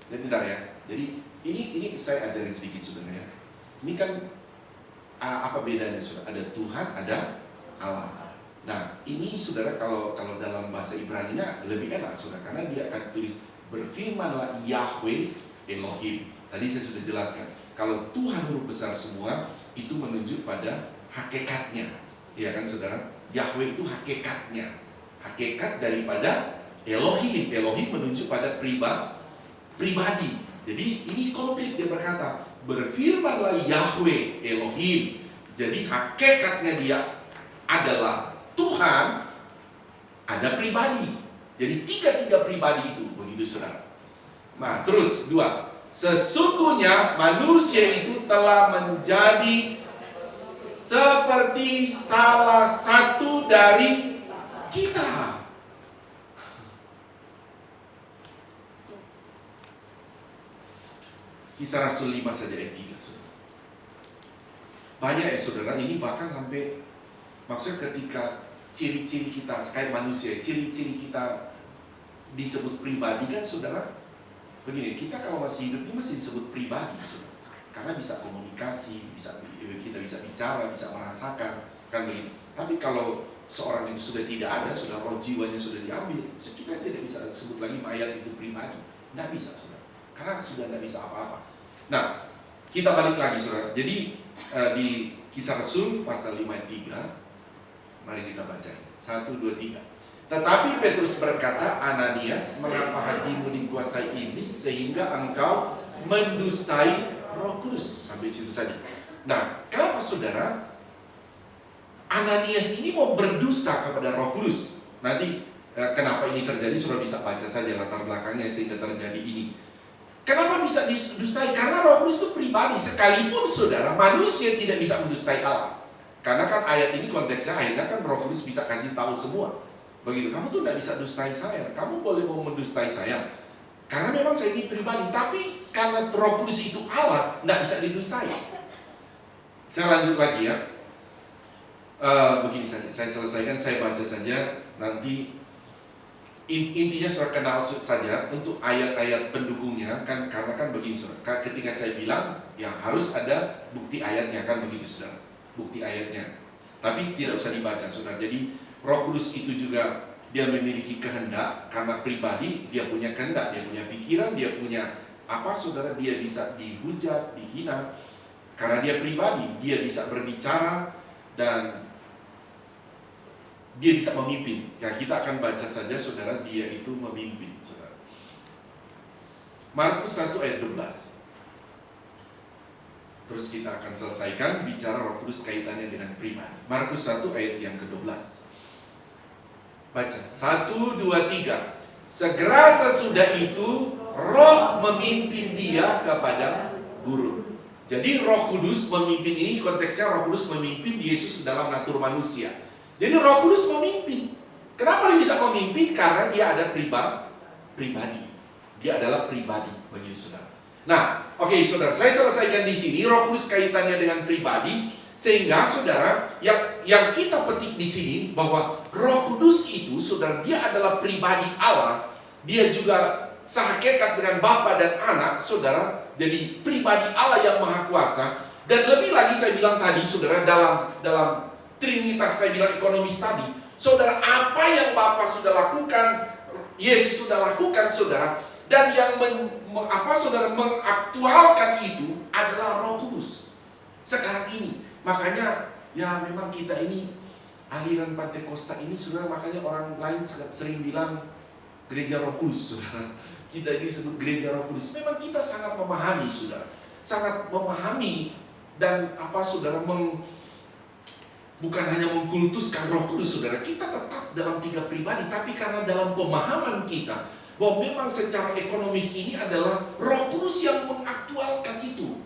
Dan bentar ya. Jadi ini saya ajarin sedikit saudara ya. Ini kan apa bedanya saudara? Ada Tuhan, ada Allah. Nah ini saudara kalau dalam bahasa Ibrani-nya lebih enak saudara, karena dia akan tulis berfirmanlah Yahweh Elohim. Tadi saya sudah jelaskan, kalau Tuhan huruf besar semua itu menunjuk pada hakikatnya, ya kan saudara? Yahweh itu hakikatnya, hakikat daripada Elohim. Elohim menunjuk pada pribadi. Jadi ini komplit, dia berkata berfirmanlah Yahweh Elohim. Jadi hakikatnya dia adalah Tuhan, ada pribadi. Jadi tiga pribadi itu, begitu saudara. Nah terus 2, sesungguhnya manusia itu telah menjadi seperti salah satu dari kita. Kisah Rasul 5 saja ayat 3 saudara. Banyak ya saudara, ini bahkan sampai maksudnya ketika ciri-ciri kita kayak manusia, ciri-ciri kita disebut pribadi kan saudara. Begini, kita kalau masih hidup ini masih disebut pribadi saudara, karena bisa komunikasi, kita bisa bicara, bisa merasakan, kan begitu. Tapi kalau seorang itu sudah tidak ada, sudah roh jiwanya sudah diambil, kita tidak bisa sebut lagi mayat itu pribadi. Tidak bisa saudara, karena sudah tidak bisa apa-apa. Nah, kita balik lagi saudara. Jadi di Kisah Rasul pasal 5 ayat 3, mari kita baca 1, 2, 3. Tetapi Petrus berkata, Ananias, mengapa hatimu dikuasai iblis sehingga engkau mendustai Roh Kudus? Sampai situ saja. Nah, kenapa saudara Ananias ini mau berdusta kepada Roh Kudus? Nanti kenapa ini terjadi, sudah bisa baca saja latar belakangnya sehingga terjadi ini. Kenapa bisa didustai? Karena Roh Kudus itu pribadi. Sekalipun saudara, manusia tidak bisa mendustai Allah. Karena kan ayat ini konteksnya, ayatnya kan Roh Kudus bisa kasih tahu semua. Begitu, kamu tuh tidak bisa dustai saya. Kamu boleh mau mendustai saya, karena memang saya ini pribadi. Tapi karena Roh Kudus itu Allah, tidak bisa didustai. Saya lanjut lagi ya. Begini saja, saya selesaikan, saya baca saja. Nanti intinya saudara kenal saja untuk ayat-ayat pendukungnya kan, karena kan begini saudara, ketika saya bilang ya harus ada bukti ayatnya kan begitu saudara, bukti ayatnya, tapi tidak usah dibaca saudara. Jadi Roh Kudus itu juga dia memiliki kehendak, karena pribadi dia punya kehendak, dia punya pikiran, dia punya apa saudara, dia bisa dihujat, dihina, karena dia pribadi, dia bisa berbicara dan Dia bisa memimpin. Ya, kita akan baca saja saudara, dia itu memimpin saudara. Markus 1 ayat 12. Terus kita akan selesaikan bicara Roh Kudus kaitannya dengan pribadi. Markus 1 ayat yang ke-12. Baca, 1, 2, 3. Segera sesudah itu Roh memimpin dia kepada gurun. Jadi Roh Kudus memimpin ini konteksnya Roh Kudus memimpin Yesus dalam natur manusia. Jadi Roh Kudus memimpin. Kenapa dia bisa memimpin? Karena dia ada pribadi. Dia adalah pribadi bagi saudara. Nah, oke saudara, saya selesaikan di sini Roh Kudus kaitannya dengan pribadi, sehingga saudara yang kita petik di sini bahwa Roh Kudus itu saudara, dia adalah pribadi Allah. Dia juga sehakikat dengan Bapa dan Anak, saudara. Jadi pribadi Allah yang maha kuasa. Dan lebih lagi saya bilang tadi saudara, dalam Trinitas saya bilang ekonomis tadi, saudara, apa yang Bapa sudah lakukan, Yesus sudah lakukan saudara, dan yang saudara mengaktualkan itu adalah Roh Kudus sekarang ini. Makanya ya memang kita ini aliran Pantekosta ini saudara, makanya orang lain sering bilang gereja Roh Kudus saudara. Kita ini disebut gereja Roh Kudus. Memang kita sangat memahami saudara, sangat memahami dan saudara bukan hanya mengkultuskan Roh Kudus saudara. Kita tetap dalam 3 pribadi, tapi karena dalam pemahaman kita bahwa memang secara ekonomis ini adalah Roh Kudus yang mengaktualkan itu.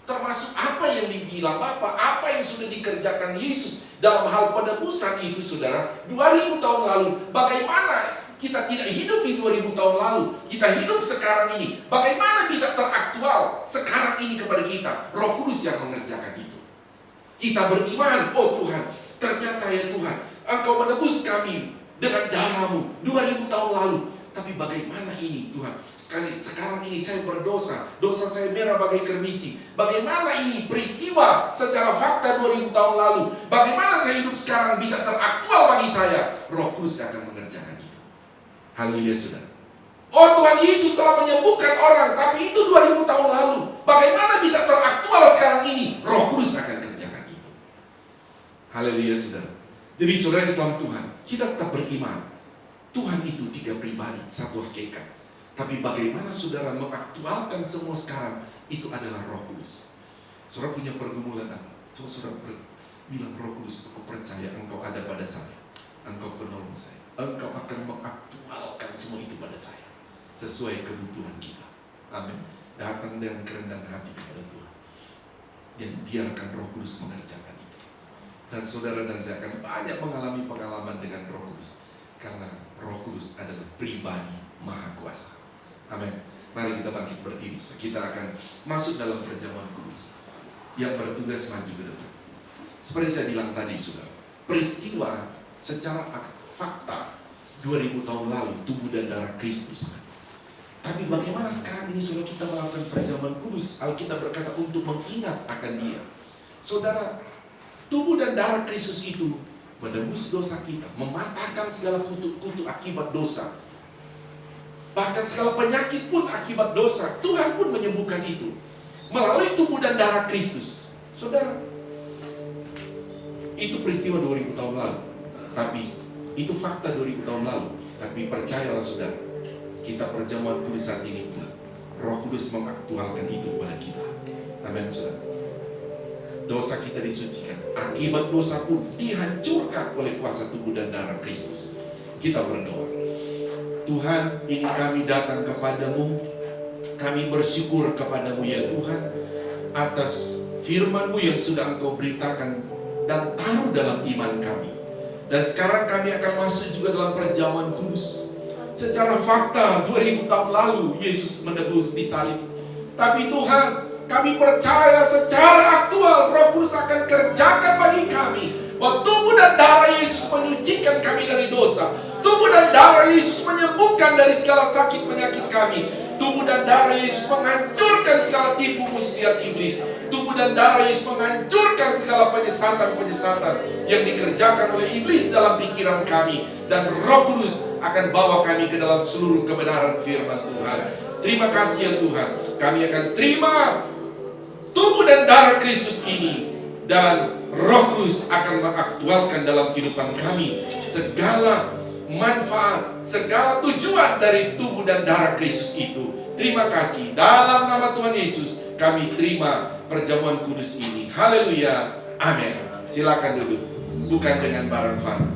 Termasuk apa yang dibilang Bapa, apa yang sudah dikerjakan Yesus dalam hal penebusan itu saudara, 2000 tahun lalu. Bagaimana kita tidak hidup di 2000 tahun lalu, kita hidup sekarang ini. Bagaimana bisa teraktual sekarang ini kepada kita? Roh Kudus yang mengerjakan itu. Kita beriman, oh Tuhan, ternyata ya Tuhan, Engkau menebus kami dengan darah-Mu 2000 tahun lalu. Tapi bagaimana ini Tuhan? Sekarang ini saya berdosa, dosa saya merah bagai kermisi. Bagaimana ini peristiwa secara fakta 2000 tahun lalu? Bagaimana saya hidup sekarang bisa teraktual bagi saya? Roh Kudus akan mengerjakan itu. Haleluya saudara. Oh Tuhan Yesus telah menyembuhkan orang, tapi itu 2000 tahun lalu. Bagaimana bisa teraktual sekarang ini? Roh Kudus akan kerjakan itu. Haleluya saudara. Jadi saudara Islam Tuhan, kita tetap beriman Tuhan itu 3 pribadi, 1 hakikat. Tapi bagaimana saudara mengaktualkan semua sekarang? Itu adalah Roh Kudus. Saudara punya pergumulan apa? Coba saudara bilang, Roh Kudus, aku percaya Engkau ada pada saya. Engkau penolong saya. Engkau akan mengaktualkan semua itu pada saya sesuai kebutuhan kita. Amin. Datang dengan kerendahan hati kepada Tuhan dan biarkan Roh Kudus mengerjakan itu. Dan saudara dan saya akan banyak mengalami pengalaman dengan Roh Kudus, karena Roh Kudus adalah pribadi maha kuasa. Amin. Mari kita bangkit berdiri. Kita akan masuk dalam perjamuan kudus yang bertugas maju ke depan. Seperti saya bilang tadi saudara, peristiwa secara fakta 2000 tahun lalu tubuh dan darah Kristus. Tapi bagaimana sekarang ini saudara kita melakukan perjamuan kudus? Alkitab berkata untuk mengingat akan Dia. Saudara, tubuh dan darah Kristus itu menebus dosa kita, mematahkan segala kutuk-kutuk akibat dosa. Bahkan segala penyakit pun akibat dosa, Tuhan pun menyembuhkan itu melalui tubuh dan darah Kristus. Saudara, itu peristiwa 2000 tahun lalu. Tapi itu fakta 2000 tahun lalu. Tapi percayalah saudara, kita perjamuan kudus saat ini pun Roh Kudus mengaktualkan itu pada kita. Amin saudara. Dosa kita disucikan, akibat dosa pun dihancurkan oleh kuasa tubuh dan darah Kristus. Kita berdoa. Tuhan, ini kami datang kepadamu. Kami bersyukur kepadamu ya Tuhan, atas firman-Mu yang sudah Engkau beritakan dan taruh dalam iman kami. Dan sekarang kami akan masuk juga dalam perjamuan kudus. Secara fakta 2000 tahun lalu Yesus menebus di salib. Tapi Tuhan, kami percaya secara aktual Roh Kudus akan kerjakan bagi kami bahwa tubuh dan darah Yesus menyucikan kami dari dosa. Tubuh dan darah Yesus menyembuhkan dari segala sakit penyakit kami. Tubuh dan darah Yesus menghancurkan segala tipu muslihat iblis. Tubuh dan darah Yesus menghancurkan segala penyesatan-penyesatan yang dikerjakan oleh iblis dalam pikiran kami. Dan Roh Kudus akan bawa kami ke dalam seluruh kebenaran firman Tuhan. Terima kasih ya Tuhan. Kami akan terima tubuh dan darah Kristus ini. Dan Roh Kudus akan mengaktualkan dalam kehidupan kami segala manfaat, segala tujuan dari tubuh dan darah Kristus itu. Terima kasih. Dalam nama Tuhan Yesus kami terima perjamuan kudus ini. Haleluya. Amin. Silakan duduk. Bukan dengan barang fana.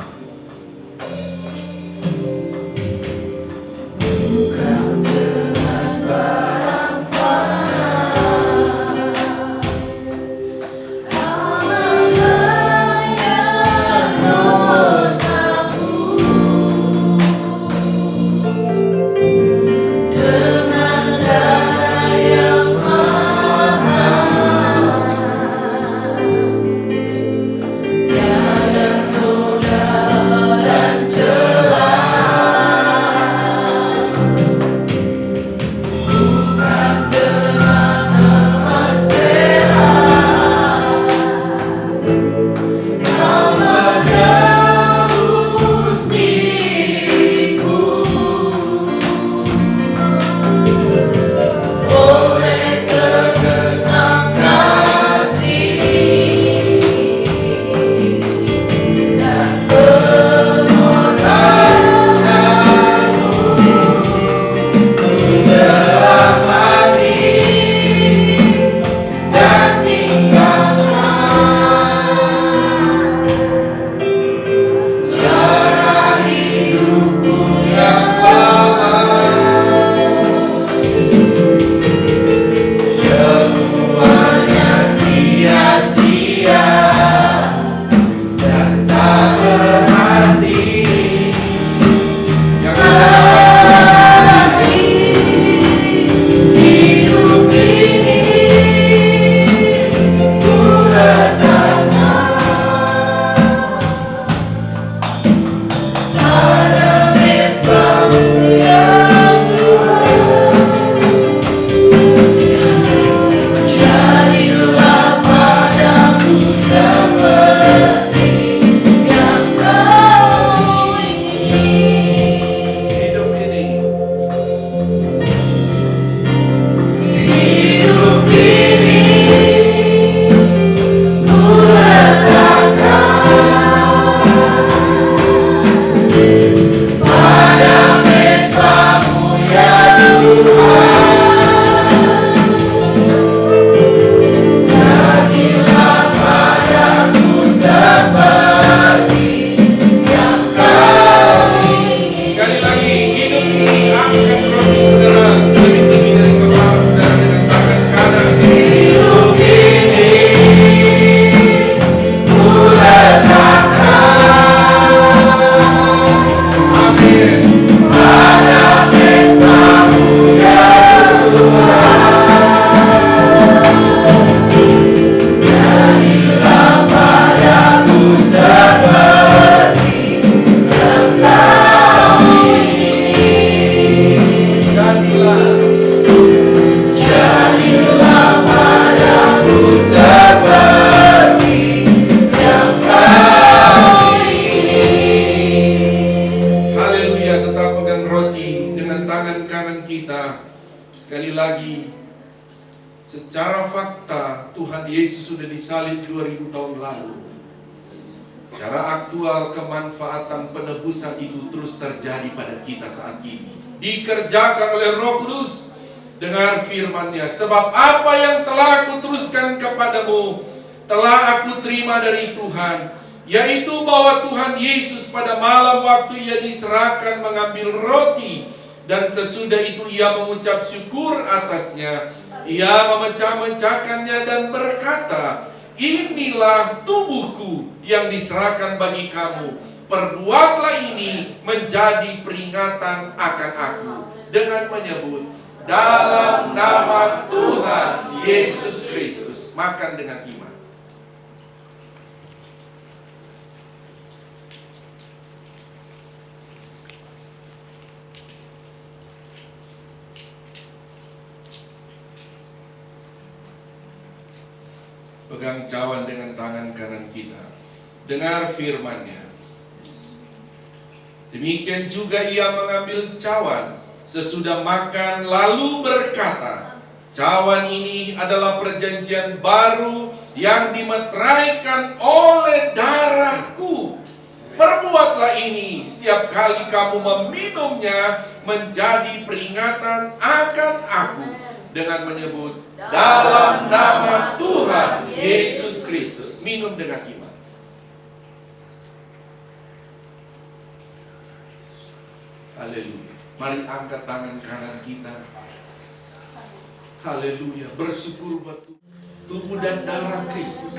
Secara fakta Tuhan Yesus sudah disalib 2000 tahun lalu. Secara aktual kemanfaatan penebusan itu terus terjadi pada kita saat ini. Dikerjakan oleh Roh Kudus. Dengar firman-Nya, sebab apa yang telah aku teruskan kepadamu telah aku terima dari Tuhan, yaitu bahwa Tuhan Yesus pada malam waktu Ia diserahkan mengambil roti, dan sesudah itu Ia mengucap syukur atasnya. Ia memecah-mecahkannya dan berkata, inilah tubuhku yang diserahkan bagi kamu. Perbuatlah ini menjadi peringatan akan aku. Dengan menyebut, dalam nama Tuhan Yesus Kristus. Makan dengan iman. Pegang cawan dengan tangan kanan kita. Dengar firman-Nya. Demikian juga Ia mengambil cawan sesudah makan lalu berkata, cawan ini adalah perjanjian baru yang dimeteraikan oleh darahku. Perbuatlah ini setiap kali kamu meminumnya menjadi peringatan akan aku, dengan menyebut dalam nama Tuhan Yesus Kristus. Minum dengan iman. Haleluya. Mari angkat tangan kanan kita. Haleluya. Bersyukur buat tubuh dan darah Kristus.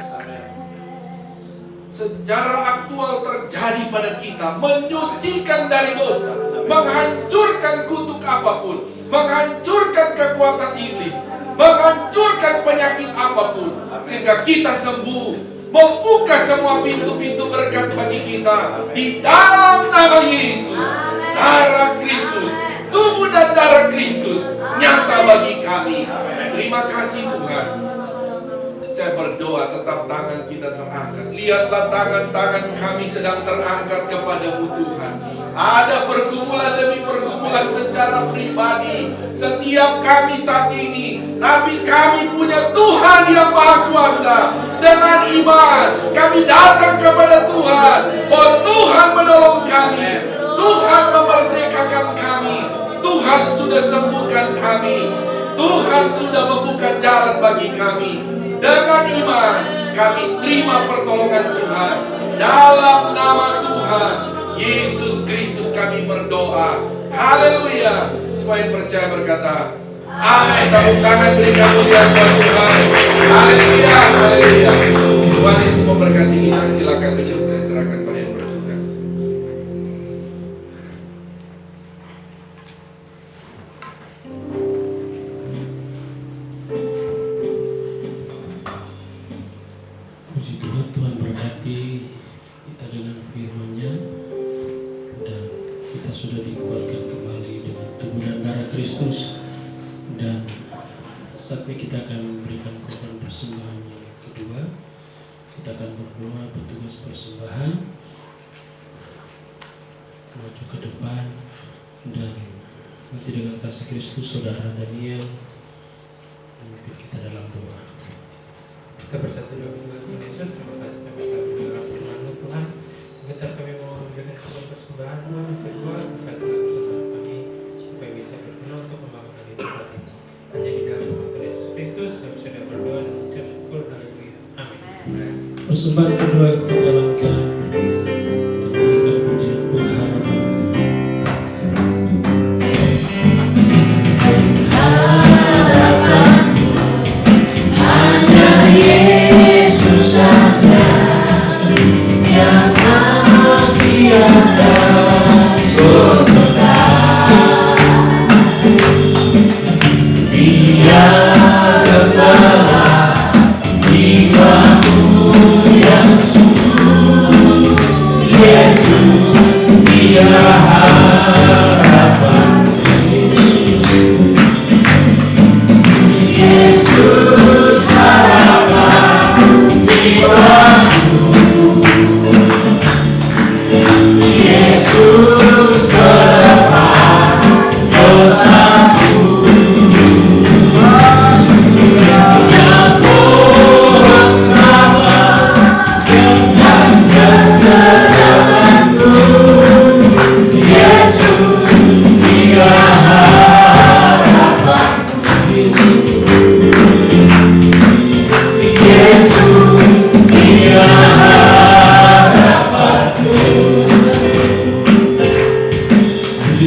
Secara aktual terjadi pada kita, menyucikan dari dosa, menghancurkan kutuk apapun, menghancurkan kekuatan iblis, menghancurkan penyakit apapun, sehingga kita sembuh, membuka semua pintu-pintu berkat bagi kita di dalam nama Yesus. Darah Kristus, tubuh dan darah Kristus nyata bagi kami. Terima kasih Tuhan. Saya berdoa tetap tangan kita terangkat. Lihatlah tangan-tangan kami sedang terangkat kepadamu Tuhan. Ada pergumulan demi pergumulan secara pribadi setiap kami saat ini. Tapi kami punya Tuhan yang Maha Kuasa. Dengan iman kami datang kepada Tuhan. Oh, Tuhan menolong kami, Tuhan memerdekakan kami, Tuhan sudah sembuhkan kami, Tuhan sudah membuka jalan bagi kami. Dengan iman kami terima pertolongan Tuhan. Dalam nama Tuhan Yesus Kristus kami berdoa. Haleluya. Semua yang percaya berkata amin. Tepuk tangan, beri kemuliaan buat Tuhan. Haleluya, haleluya. Tuhan Yesus memberkati kita. Silakan duduk, saya serahkan pada yang bertugas. Puji Tuhan, Tuhan berkati kita dengan firman-Nya, dan kita sudah dikuatkan kembali dengan tubuh dan darah Kristus. Dan saatnya kita akan memberikan korban persembahan yang kedua. Kita akan berdoa petugas persembahan maju ke depan, dan nanti dengan kasih Kristus Saudara Daniel memimpin kita dalam doa. Kita bersatu dalam Tuhan Yesus. Terima kasih kami telah mendengar firman-Mu Tuhan. Sebentar kami mau memberikan korban persembahan yang kedua. Berkatilah bersama kami supaya bisa berguna untuk membangun di tempat ini. Hanya di dalam nama Tuhan Yesus Kristus kami sudah berdoa dan mengucap syukur. Haleluya. Amin. Persembahan kedua kita jalankan dengan pujian pengharapan.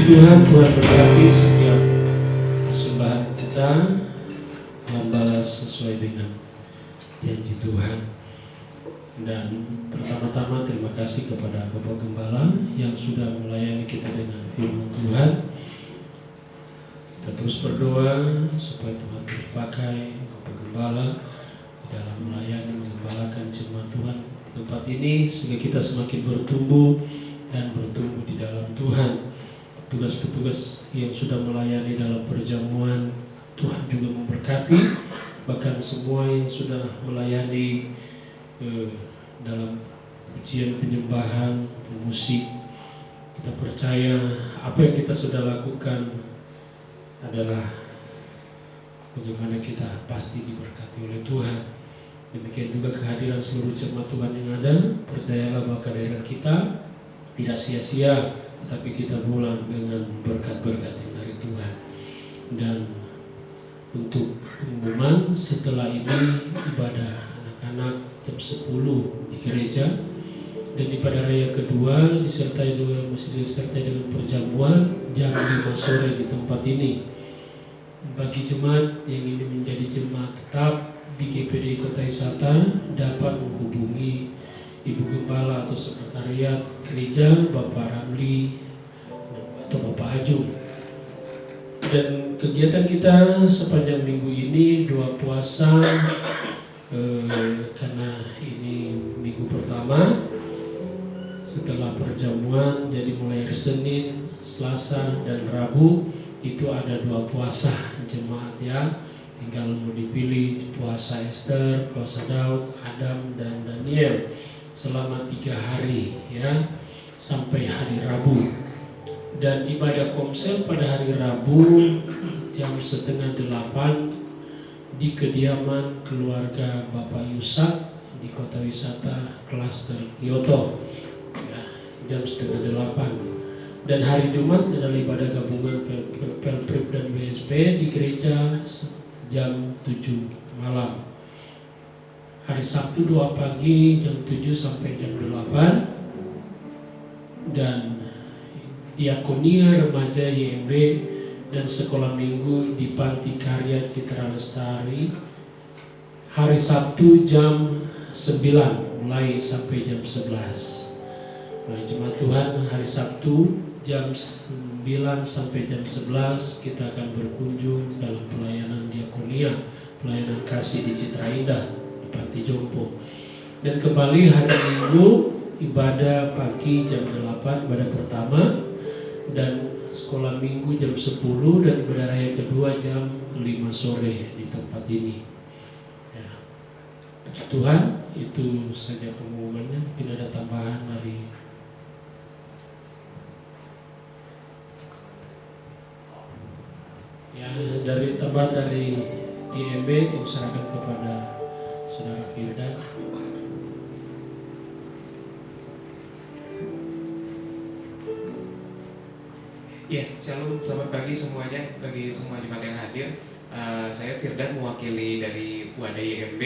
Tuhan berkati setiap persembahan kita. Tuhan balas sesuai dengan janji Tuhan. Dan pertama-tama terima kasih kepada Bapak Gembala yang sudah melayani kita dengan firman Tuhan. Kita terus berdoa supaya Tuhan terus pakai Bapak Gembala di dalam melayani, menggembalakan jemaat Tuhan di tempat ini, sehingga kita semakin bertumbuh dan bertumbuh di dalam Tuhan. Petugas-petugas yang sudah melayani dalam perjamuan, Tuhan juga memberkati. Bahkan semua yang sudah melayani dalam pujian, penyembahan, musik, kita percaya apa yang kita sudah lakukan adalah bagaimana kita pasti diberkati oleh Tuhan. Demikian juga kehadiran seluruh jemaat Tuhan yang ada. Percayalah bahwa kehadiran kita tidak sia-sia, tetapi kita pulang dengan berkat-berkat yang dari Tuhan. Dan untuk pengumuman, setelah ini ibadah anak-anak jam 10 di gereja, dan ibadah raya kedua masih disertai dengan perjamuan jam 5 sore di tempat ini. Bagi jemaat yang ingin menjadi jemaat tetap di GPD Kota Isata dapat menghubungi Ibu Gembala atau Sekretariat Gereja Bapak Ramli atau Bapak Ajung. Dan kegiatan kita sepanjang minggu ini doa puasa, karena ini minggu pertama setelah perjamuan, jadi mulai hari Senin, Selasa, dan Rabu itu ada doa puasa jemaat ya. Tinggal mau dipilih puasa Esther, puasa Daud, Adam, dan Daniel selama 3 hari ya, sampai hari Rabu. Dan ibadah komsel pada hari Rabu jam 7:30 di kediaman keluarga Bapak Yusak di Kota Wisata Klaster Kyoto ya, jam 7:30. Dan hari Jumat adalah ibadah gabungan Pelprip dan BSP di gereja jam 7 malam. Hari Sabtu doa pagi jam 7 sampai jam 8. Dan diakonia remaja YMB dan sekolah minggu di Panti Karya Citra Lestari hari Sabtu jam 9 mulai sampai jam 11. Mari jemaat Tuhan, hari Sabtu jam 9 sampai jam 11 kita akan berkunjung dalam pelayanan diakonia, pelayanan kasih di Citra Indah di Panti Jompo. Dan kembali hari Minggu ibadah pagi jam 8 ibadah pertama, dan sekolah minggu jam 10, dan ibadah raya kedua jam 5 sore di tempat ini ya. Puji Tuhan, itu saja pengumumannya. Mungkin ada tambahan dari tambahan dari IMB, diserahkan kepada Saudara Firdan. Ya, shalom, selamat pagi semuanya, bagi semua jemaat yang hadir. Saya Firdan, mewakili dari Wadah YMB.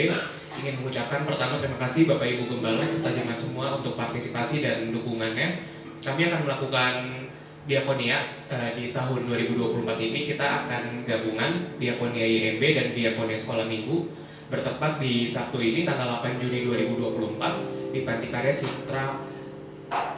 Ingin mengucapkan pertama terima kasih Bapak Ibu Gembala serta jemaat semua untuk partisipasi dan dukungannya. Kami akan melakukan diakonia di tahun 2024 ini. Kita akan gabungan diakonia YMB dan diakonia sekolah minggu, bertepat di Sabtu ini tanggal 8 Juni 2024 di Panti Karya Citra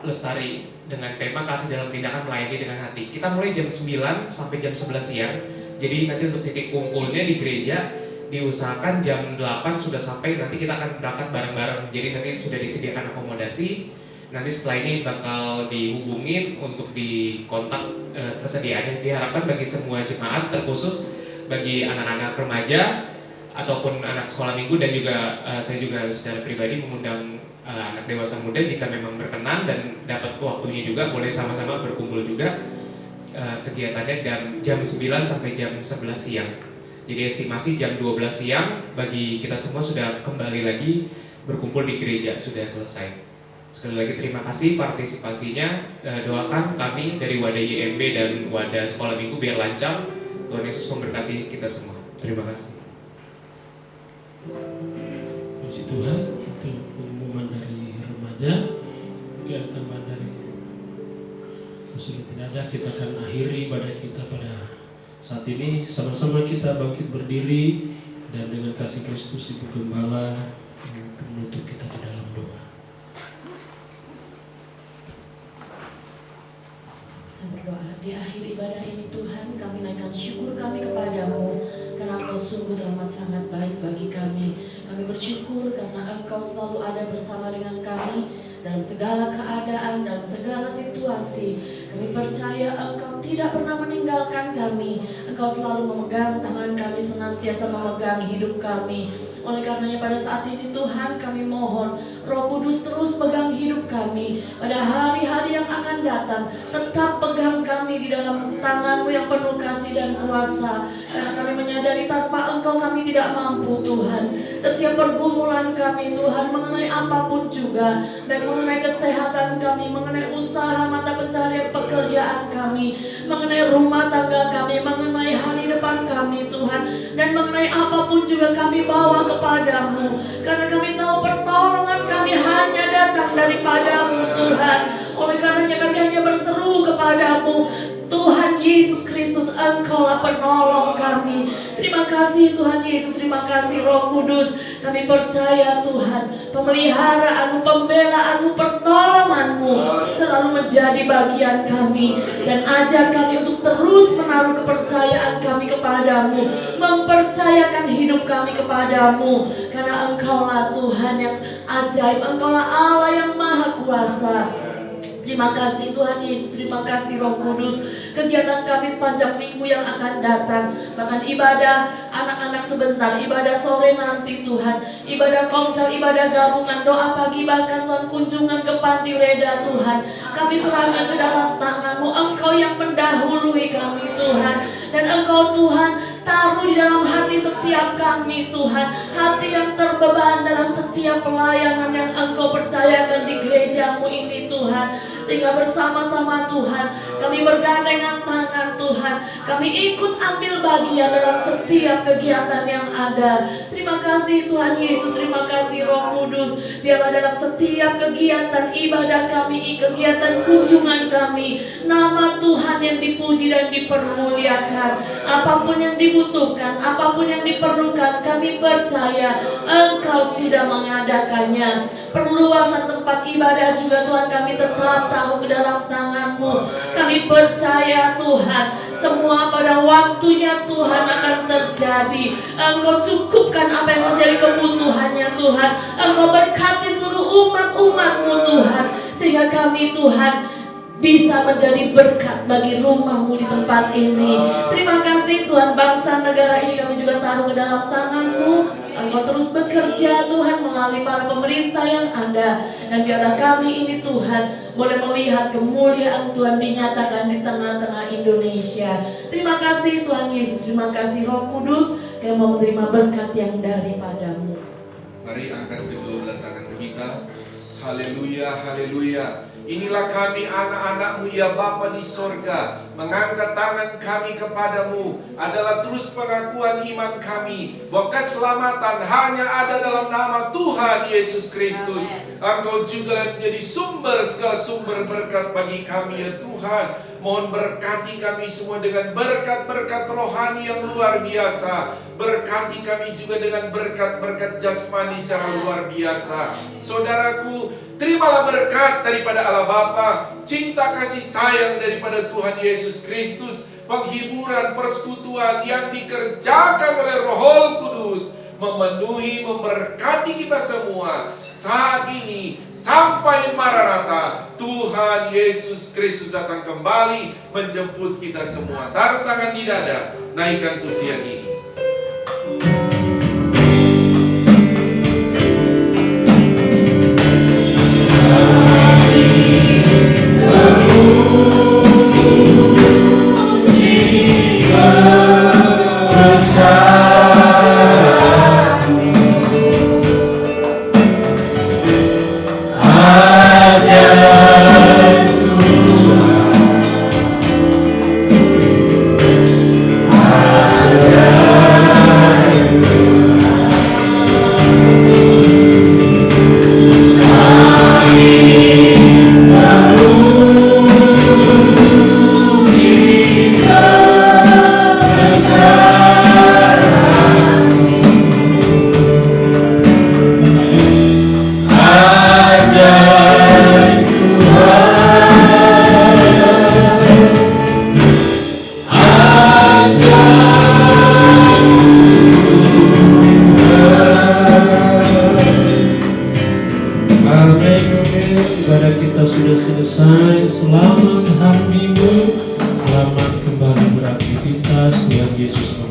Lestari dengan tema kasih dalam tindakan melayani dengan hati. Kita mulai jam 9 sampai jam 11 siang. Jadi nanti untuk titik kumpulnya di gereja diusahakan jam 8 sudah sampai, nanti kita akan berangkat bareng-bareng. Jadi nanti sudah disediakan akomodasi. Nanti setelah ini bakal dihubungin untuk dikontak kesediaannya. Diharapkan bagi semua jemaat, terkhusus bagi anak-anak remaja ataupun anak sekolah minggu, dan juga saya juga secara pribadi mengundang anak dewasa muda jika memang berkenan dan dapat waktunya juga, boleh sama-sama berkumpul juga. Kegiatannya jam 9 sampai jam 11 siang. Jadi estimasi jam 12 siang bagi kita semua sudah kembali lagi berkumpul di gereja, sudah selesai. Sekali lagi terima kasih partisipasinya. Doakan kami dari Wadah YMB dan Wadah Sekolah Minggu biar lancar. Tuhan Yesus memberkati kita semua. Terima kasih. Puji Tuhan, itu pengumuman dari remaja. Mungkin ada tambahan dari tidak ada, kita akan akhiri ibadah kita pada saat ini. Sama-sama kita bangkit berdiri, dan dengan kasih Kristus Ibu Gembala menutup kita di dalam doa. Kita berdoa. Di akhir ibadah ini Tuhan, kami naikkan syukur kami kepadamu, karena Engkau sungguh teramat sangat baik bagi kami. Kami bersyukur karena Engkau selalu ada bersama dengan kami dalam segala keadaan, dalam segala situasi. Kami percaya Engkau tidak pernah meninggalkan kami. Engkau selalu memegang tangan kami, senantiasa memegang hidup kami. Oleh karenanya pada saat ini Tuhan kami mohon Roh Kudus terus pegang hidup kami pada hari-hari yang akan datang. Tetap pegang kami di dalam tangan-Mu yang penuh kasih dan kuasa. Karena kami menyadari tanpa Engkau kami tidak mampu Tuhan. Setiap pergumulan kami Tuhan mengenai apapun juga, baik mengenai kesehatan kami, mengenai usaha mata pencarian pekerjaan kami, mengenai rumah tangga kami, mengenai hari depan kami Tuhan, dan mengenai apapun juga kami bawa kepadamu. Karena kami tahu pertolongan kami hanya datang daripadamu Tuhan. Oleh karenanya kami hanya berseru kepadamu, Tuhan Yesus Kristus, Engkaulah penolong kami. Terima kasih Tuhan Yesus, terima kasih Roh Kudus. Kami percaya Tuhan, pemeliharaanmu, pembelaanmu, pertolonganmu selalu menjadi bagian kami. Dan ajak kami untuk terus menaruh kepercayaan kami kepadamu, mempercayakan hidup kami kepadamu. Karena Engkaulah Tuhan yang ajaib, Engkaulah Allah yang maha kuasa. Terima kasih Tuhan Yesus, terima kasih Roh Kudus. Kegiatan kami sepanjang minggu yang akan datang, bahkan ibadah anak-anak sebentar, ibadah sore nanti Tuhan, ibadah komsel, ibadah gabungan, doa pagi, bahkan Tuhan kunjungan ke panti reda Tuhan, kami serahkan ke dalam tangan-Mu. Engkau yang mendahului kami Tuhan, dan Engkau Tuhan taruh di dalam hati setiap kami Tuhan, hati yang terbeban dalam setiap pelayanan yang Engkau percayakan di gereja-Mu ini Tuhan. Sehingga bersama-sama Tuhan kami bergandengan tangan Tuhan, kami ikut ambil bagian dalam setiap kegiatan yang ada. Terima kasih Tuhan Yesus, terima kasih Roh Kudus. Biarlah dalam setiap kegiatan ibadah kami, kegiatan kunjungan kami, nama Tuhan yang dipuji dan dipermuliakan. Apapun yang dibutuhkan, apapun yang diperlukan, kami percaya Engkau sudah mengadakannya. Perluasan tempat ibadah juga Tuhan kami tetap taruh ke dalam tangan-Mu. Kami percaya Tuhan, semua pada waktunya Tuhan akan terjadi. Engkau cukupkan apa yang menjadi kebutuhannya Tuhan. Engkau berkati seluruh umat-umat-Mu Tuhan, sehingga kami Tuhan bisa menjadi berkat bagi rumah-Mu di tempat ini. Terima kasih Tuhan, bangsa negara ini kami juga taruh ke dalam tangan-Mu. Engkau terus bekerja Tuhan melalui para pemerintah yang ada. Dan biarlah kami ini Tuhan boleh melihat kemuliaan Tuhan dinyatakan di tengah-tengah Indonesia. Terima kasih Tuhan Yesus, terima kasih Roh Kudus. Kami mau menerima berkat yang daripada-Mu. Mari angkat kedua belah tangan kita. Haleluya, haleluya. Inilah kami anak-anak-Mu ya Bapa di sorga. Mengangkat tangan kami kepadamu adalah terus pengakuan iman kami bahwa keselamatan hanya ada dalam nama Tuhan Yesus Kristus. Engkau juga menjadi sumber segala sumber berkat bagi kami ya Tuhan. Mohon berkati kami semua dengan berkat-berkat rohani yang luar biasa. Berkati kami juga dengan berkat-berkat jasmani secara luar biasa. Saudaraku, terimalah berkat daripada Allah Bapa, cinta kasih sayang daripada Tuhan Yesus Kristus, penghiburan persekutuan yang dikerjakan oleh Roh Kudus, memenuhi, memberkati kita semua saat ini sampai Maranatha. Tuhan Yesus Kristus datang kembali menjemput kita semua. Taruh tangan di dada, naikkan pujian ini. Selamat kembali beraktivitas. Tuhan Yesus